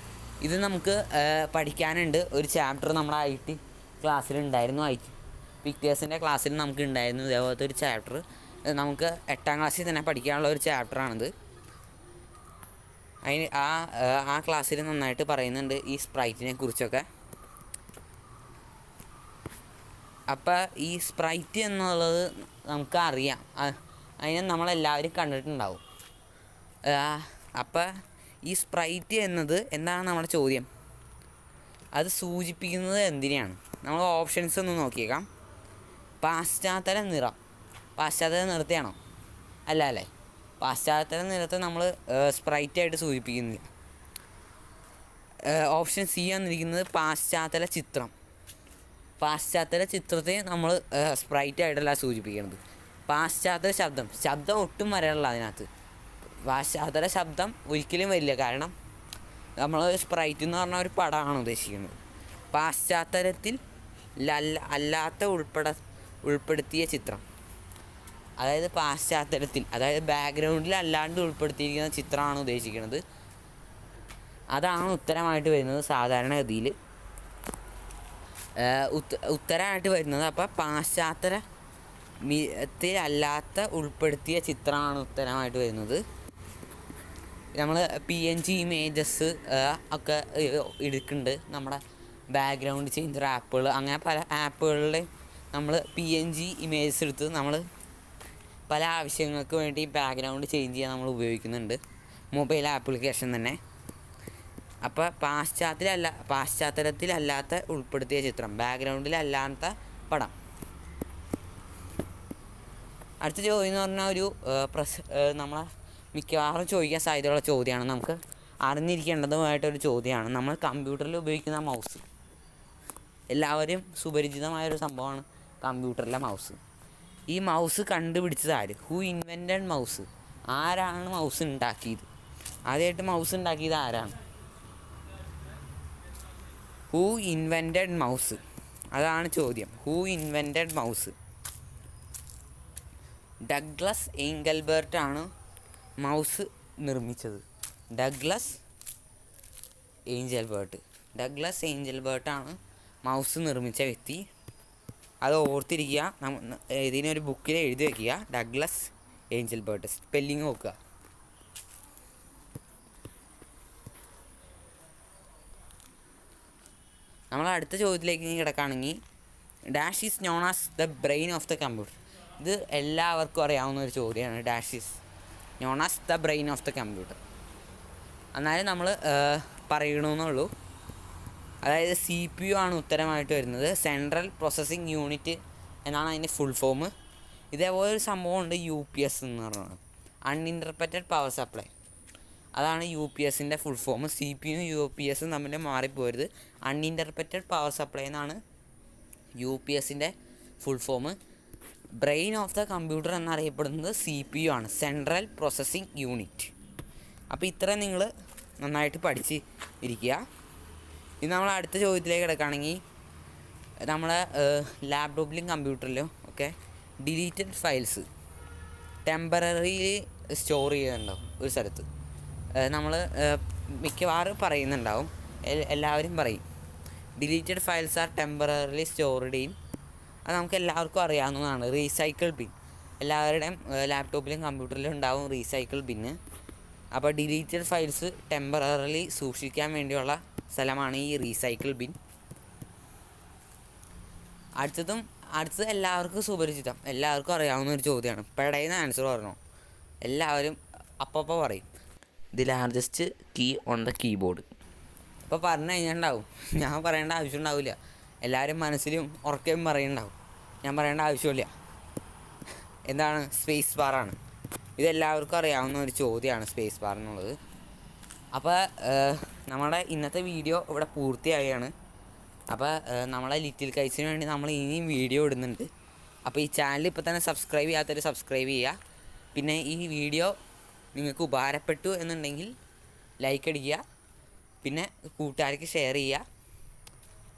ഇത് നമുക്ക് പഠിക്കാനുണ്ട്. ഒരു ചാപ്റ്റർ നമ്മുടെ IT ക്ലാസ്സിലുണ്ടായിരുന്നു, പിക്ചേഴ്സിൻ്റെ ക്ലാസ്സിൽ നമുക്ക് ഉണ്ടായിരുന്നു ഇതേപോലത്തെ ഒരു ചാപ്റ്റർ. നമുക്ക് 8ാം ക്ലാസ്സിൽ തന്നെ പഠിക്കാനുള്ള ഒരു ചാപ്റ്ററാണിത്. അതിന് ആ ക്ലാസ്സിൽ നന്നായിട്ട് പറയുന്നുണ്ട് ഈ സ്പ്രൈറ്റിനെ കുറിച്ചൊക്കെ. അപ്പോൾ ഈ സ്പ്രൈറ്റ് എന്നുള്ളത് നമുക്കറിയാം, അതിനെ നമ്മളെല്ലാവരും കണ്ടിട്ടുണ്ടാവും. അപ്പോൾ ഈ സ്പ്രൈറ്റ് എന്നത് എന്താണ് നമ്മുടെ ചോദ്യം? അത് സൂചിപ്പിക്കുന്നത് എന്തിനെയാണ്? നമ്മൾ ഓപ്ഷൻസ് ഒന്ന് നോക്കിയേക്കാം. പാശ്ചാത്തല നിറത്തെയാണോ? അല്ലേ, പാശ്ചാത്തല നിറത്തെ നമ്മൾ സ്പ്രൈറ്റായിട്ട് സൂചിപ്പിക്കുന്നില്ല. ഓപ്ഷൻ സി വന്നിരിക്കുന്നത് പാശ്ചാത്തല ചിത്രത്തെ നമ്മൾ സ്പ്രൈറ്റായിട്ടല്ല സൂചിപ്പിക്കുന്നത്. പാശ്ചാത്തല ശബ്ദം ഒട്ടും വരാനുള്ള അതിനകത്ത്. പാശ്ചാത്തല ശബ്ദം ഒരിക്കലും വരില്ല, കാരണം നമ്മൾ സ്പ്രൈറ്റ് എന്ന് പറഞ്ഞ ഒരു പടമാണ് ഉദ്ദേശിക്കുന്നത്. പാശ്ചാത്തലത്തിൽ അല്ലാത്ത ഉൾപ്പെടുത്തിയ ചിത്രം, അതായത് പാശ്ചാത്തലത്തിൽ, അതായത് ബാക്ക്ഗ്രൗണ്ടിൽ അല്ലാണ്ട് ഉൾപ്പെടുത്തിയിരിക്കുന്ന ചിത്രമാണ് ഉദ്ദേശിക്കുന്നത്. അതാണ് ഉത്തരമായിട്ട് വരുന്നത് സാധാരണഗതിയിൽ. ഉത്തരമായിട്ട് വരുന്നത് അപ്പോൾ പാശ്ചാത്തല ത്തിലല്ലാത്ത ഉൾപ്പെടുത്തിയ ചിത്രമാണ് ഉത്തരമായിട്ട് വരുന്നത്. നമ്മൾ PNG ഇമേജസ് ഒക്കെ എടുക്കുന്നുണ്ട്. നമ്മുടെ ബാക്ക്ഗ്രൗണ്ട് ചേഞ്ചർ ആപ്പുകൾ, അങ്ങനെ പല ആപ്പുകളിൽ നമ്മൾ PNG ഇമേജസ് എടുത്ത് നമ്മൾ പല ആവശ്യങ്ങൾക്ക് വേണ്ടി ബാക്ക്ഗ്രൗണ്ട് ചേഞ്ച് ചെയ്യാൻ നമ്മൾ ഉപയോഗിക്കുന്നുണ്ട്, മൊബൈൽ ആപ്ലിക്കേഷൻ തന്നെ. അപ്പോൾ പാശ്ചാത്തലത്തിലല്ലാത്ത ഉൾപ്പെടുത്തിയ ചിത്രം, ബാക്ക്ഗ്രൗണ്ടിലല്ലാത്ത പടം. അടുത്ത ചോദ്യം എന്ന് പറഞ്ഞാൽ ഒരു നമ്മളെ മിക്കവാറും ചോദിക്കാൻ സാധ്യതയുള്ള ചോദ്യമാണ്, നമുക്ക് അറിഞ്ഞിരിക്കേണ്ടതുമായിട്ടൊരു ചോദ്യമാണ്. നമ്മൾ കമ്പ്യൂട്ടറിൽ ഉപയോഗിക്കുന്ന മൗസ്, എല്ലാവരും സുപരിചിതമായൊരു സംഭവമാണ് കമ്പ്യൂട്ടറിലെ മൗസ്. ഈ മൗസ് കണ്ടുപിടിച്ചത് ആര്? Who invented mouse? ആരാണ് മൗസ് ഉണ്ടാക്കിയത്? ആദ്യമായിട്ട് മൗസ് ഉണ്ടാക്കിയത് ആരാണ്? Who invented mouse? അതാണ് ചോദ്യം. Who invented mouse? ഡഗ്ലസ് എയ്ഞ്ചൽബർട്ട് ആണ് മൗസ് നിർമ്മിച്ചത്. ഡഗ്ലസ് എയ്ഞ്ചൽബർട്ട് ആണ് മൗസ് നിർമ്മിച്ച വ്യക്തി. അത് ഓർത്തിരിക്കുക, ഇതിനൊരു ബുക്കിൽ എഴുതി വയ്ക്കുക. ഡഗ്ലസ് എയ്ഞ്ചൽബർട്ട്. സ്പെല്ലിങ് നോക്കുക. നമ്മൾ അടുത്ത ചോദ്യത്തിലേക്ക് കിടക്കുകയാണെങ്കിൽ, dash is known as the brain of the computer. ഇത് എല്ലാവർക്കും അറിയാവുന്ന ഒരു ചോദ്യമാണ്. Dash is known as the brain of the computer. എന്നാലും നമ്മൾ പറയണമെന്നുള്ളൂ. അതായത് CPU ആണ് ഉത്തരമായിട്ട് വരുന്നത്. സെൻട്രൽ പ്രോസസ്സിംഗ് യൂണിറ്റ് എന്നാണ് അതിൻ്റെ ഫുൾ ഫോം. ഇതേപോലൊരു സംഭവമുണ്ട് UPS എന്ന് പറയുന്നത്, അൺഇൻ്റർപ്രറ്റഡ് പവർ സപ്ലൈ. അതാണ് UPSൻ്റെ ഫുൾ ഫോം. CPU UPSും തമ്മിൽ മാറിപ്പോരുത്. അൺഇൻ്റർപ്രറ്റഡ് പവർ സപ്ലൈ എന്നാണ് UPSൻ്റെ full form. Brain of the computer എന്നറിയപ്പെടുന്നത് CPU ആണ്, സെൻട്രൽ പ്രോസസ്സിംഗ് യൂണിറ്റ്. അപ്പോൾ ഇത്രയും നിങ്ങൾ നന്നായിട്ട് പഠിച്ച് ഇരിക്കുക. ഇത് നമ്മൾ അടുത്ത ചോദ്യത്തിലേക്ക് കിടക്കുകയാണെങ്കിൽ, നമ്മളെ ലാപ്ടോപ്പിലും കമ്പ്യൂട്ടറിലും ഒക്കെ ഡിലീറ്റഡ് ഫയൽസ് ടെമ്പററിലി സ്റ്റോർ ചെയ്യുന്നുണ്ടാവും ഒരു സ്ഥലത്ത്. നമ്മൾ മിക്കവാറും പറയുന്നുണ്ടാവും, എല്ലാവരും പറയും deleted files R temporarily stored in. അത് നമുക്ക് എല്ലാവർക്കും അറിയാവുന്നതാണ്. റീസൈക്കിൾ ബിൻ, എല്ലാവരുടെയും ലാപ്ടോപ്പിലും കമ്പ്യൂട്ടറിലും ഉണ്ടാവും റീസൈക്കിൾ ബിന്ന്. അപ്പോൾ ഡിലീറ്റഡ് ഫയൽസ് ടെമ്പററിലി സൂക്ഷിക്കാൻ വേണ്ടിയുള്ള സ്ഥലമാണ് ഈ റീസൈക്കിൾ ബിൻ. അടുത്തത് എല്ലാവർക്കും സുപരിചിതം, എല്ലാവർക്കും അറിയാവുന്ന ഒരു ചോദ്യമാണ്. പെടയുന്ന ആൻസർ പറഞ്ഞോ? എല്ലാവരും അപ്പോൾ പറയും, the largest key on the keyboard. ഇപ്പോൾ പറഞ്ഞു കഴിഞ്ഞാൽ ഞാൻ പറയേണ്ട ആവശ്യം ഉണ്ടാവില്ല, എല്ലാവരും മനസ്സിലും ഉറക്കെയും പറയുന്നുണ്ടാവും. ഞാൻ പറയേണ്ട ആവശ്യമില്ല. എന്താണ്? സ്പേസ് ബാറാണ്. ഇതെല്ലാവർക്കും അറിയാവുന്ന ഒരു ചോദ്യമാണ് സ്പേസ് ബാർ എന്നുള്ളത്. അപ്പോൾ നമ്മുടെ ഇന്നത്തെ വീഡിയോ ഇവിടെ പൂർത്തിയാവുകയാണ്. അപ്പോൾ നമ്മളെ ലിറ്റിൽ കൈറ്റ്സിന് വേണ്ടി നമ്മൾ ഇനിയും വീഡിയോ ഇടുന്നുണ്ട്. അപ്പോൾ ഈ ചാനൽ ഇപ്പോൾ തന്നെ സബ്സ്ക്രൈബ് ചെയ്യാത്തവർ സബ്സ്ക്രൈബ് ചെയ്യുക. പിന്നെ ഈ വീഡിയോ നിങ്ങൾക്ക് ഉപകാരപ്പെട്ടു എന്നുണ്ടെങ്കിൽ ലൈക്ക് അടിക്കുക, പിന്നെ കൂട്ടുകാർക്ക് ഷെയർ ചെയ്യുക.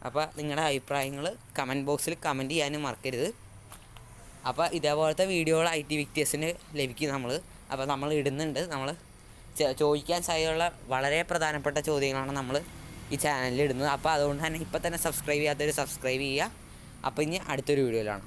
അപ്പോൾ നിങ്ങളുടെ അഭിപ്രായങ്ങൾ കമൻറ്റ് ബോക്സിൽ കമൻറ്റ് ചെയ്യാനും മറക്കരുത്. അപ്പോൾ ഇതേപോലത്തെ വീഡിയോകൾ IT വിക്ടേഴ്സിന് ലഭിക്കും നമ്മൾ. അപ്പോൾ നമ്മൾ ഇടുന്നുണ്ട്. നമ്മൾ ചോദിക്കാൻ സാധ്യതയുള്ള വളരെ പ്രധാനപ്പെട്ട ചോദ്യങ്ങളാണ് നമ്മൾ ഈ ചാനലിൽ ഇടുന്നത്. അപ്പോൾ അതുകൊണ്ട് തന്നെ ഇപ്പോൾ തന്നെ സബ്സ്ക്രൈബ് ചെയ്യാത്തവർ സബ്സ്ക്രൈബ് ചെയ്യുക. അപ്പോൾ ഇനി അടുത്തൊരു വീഡിയോയിലാണ്.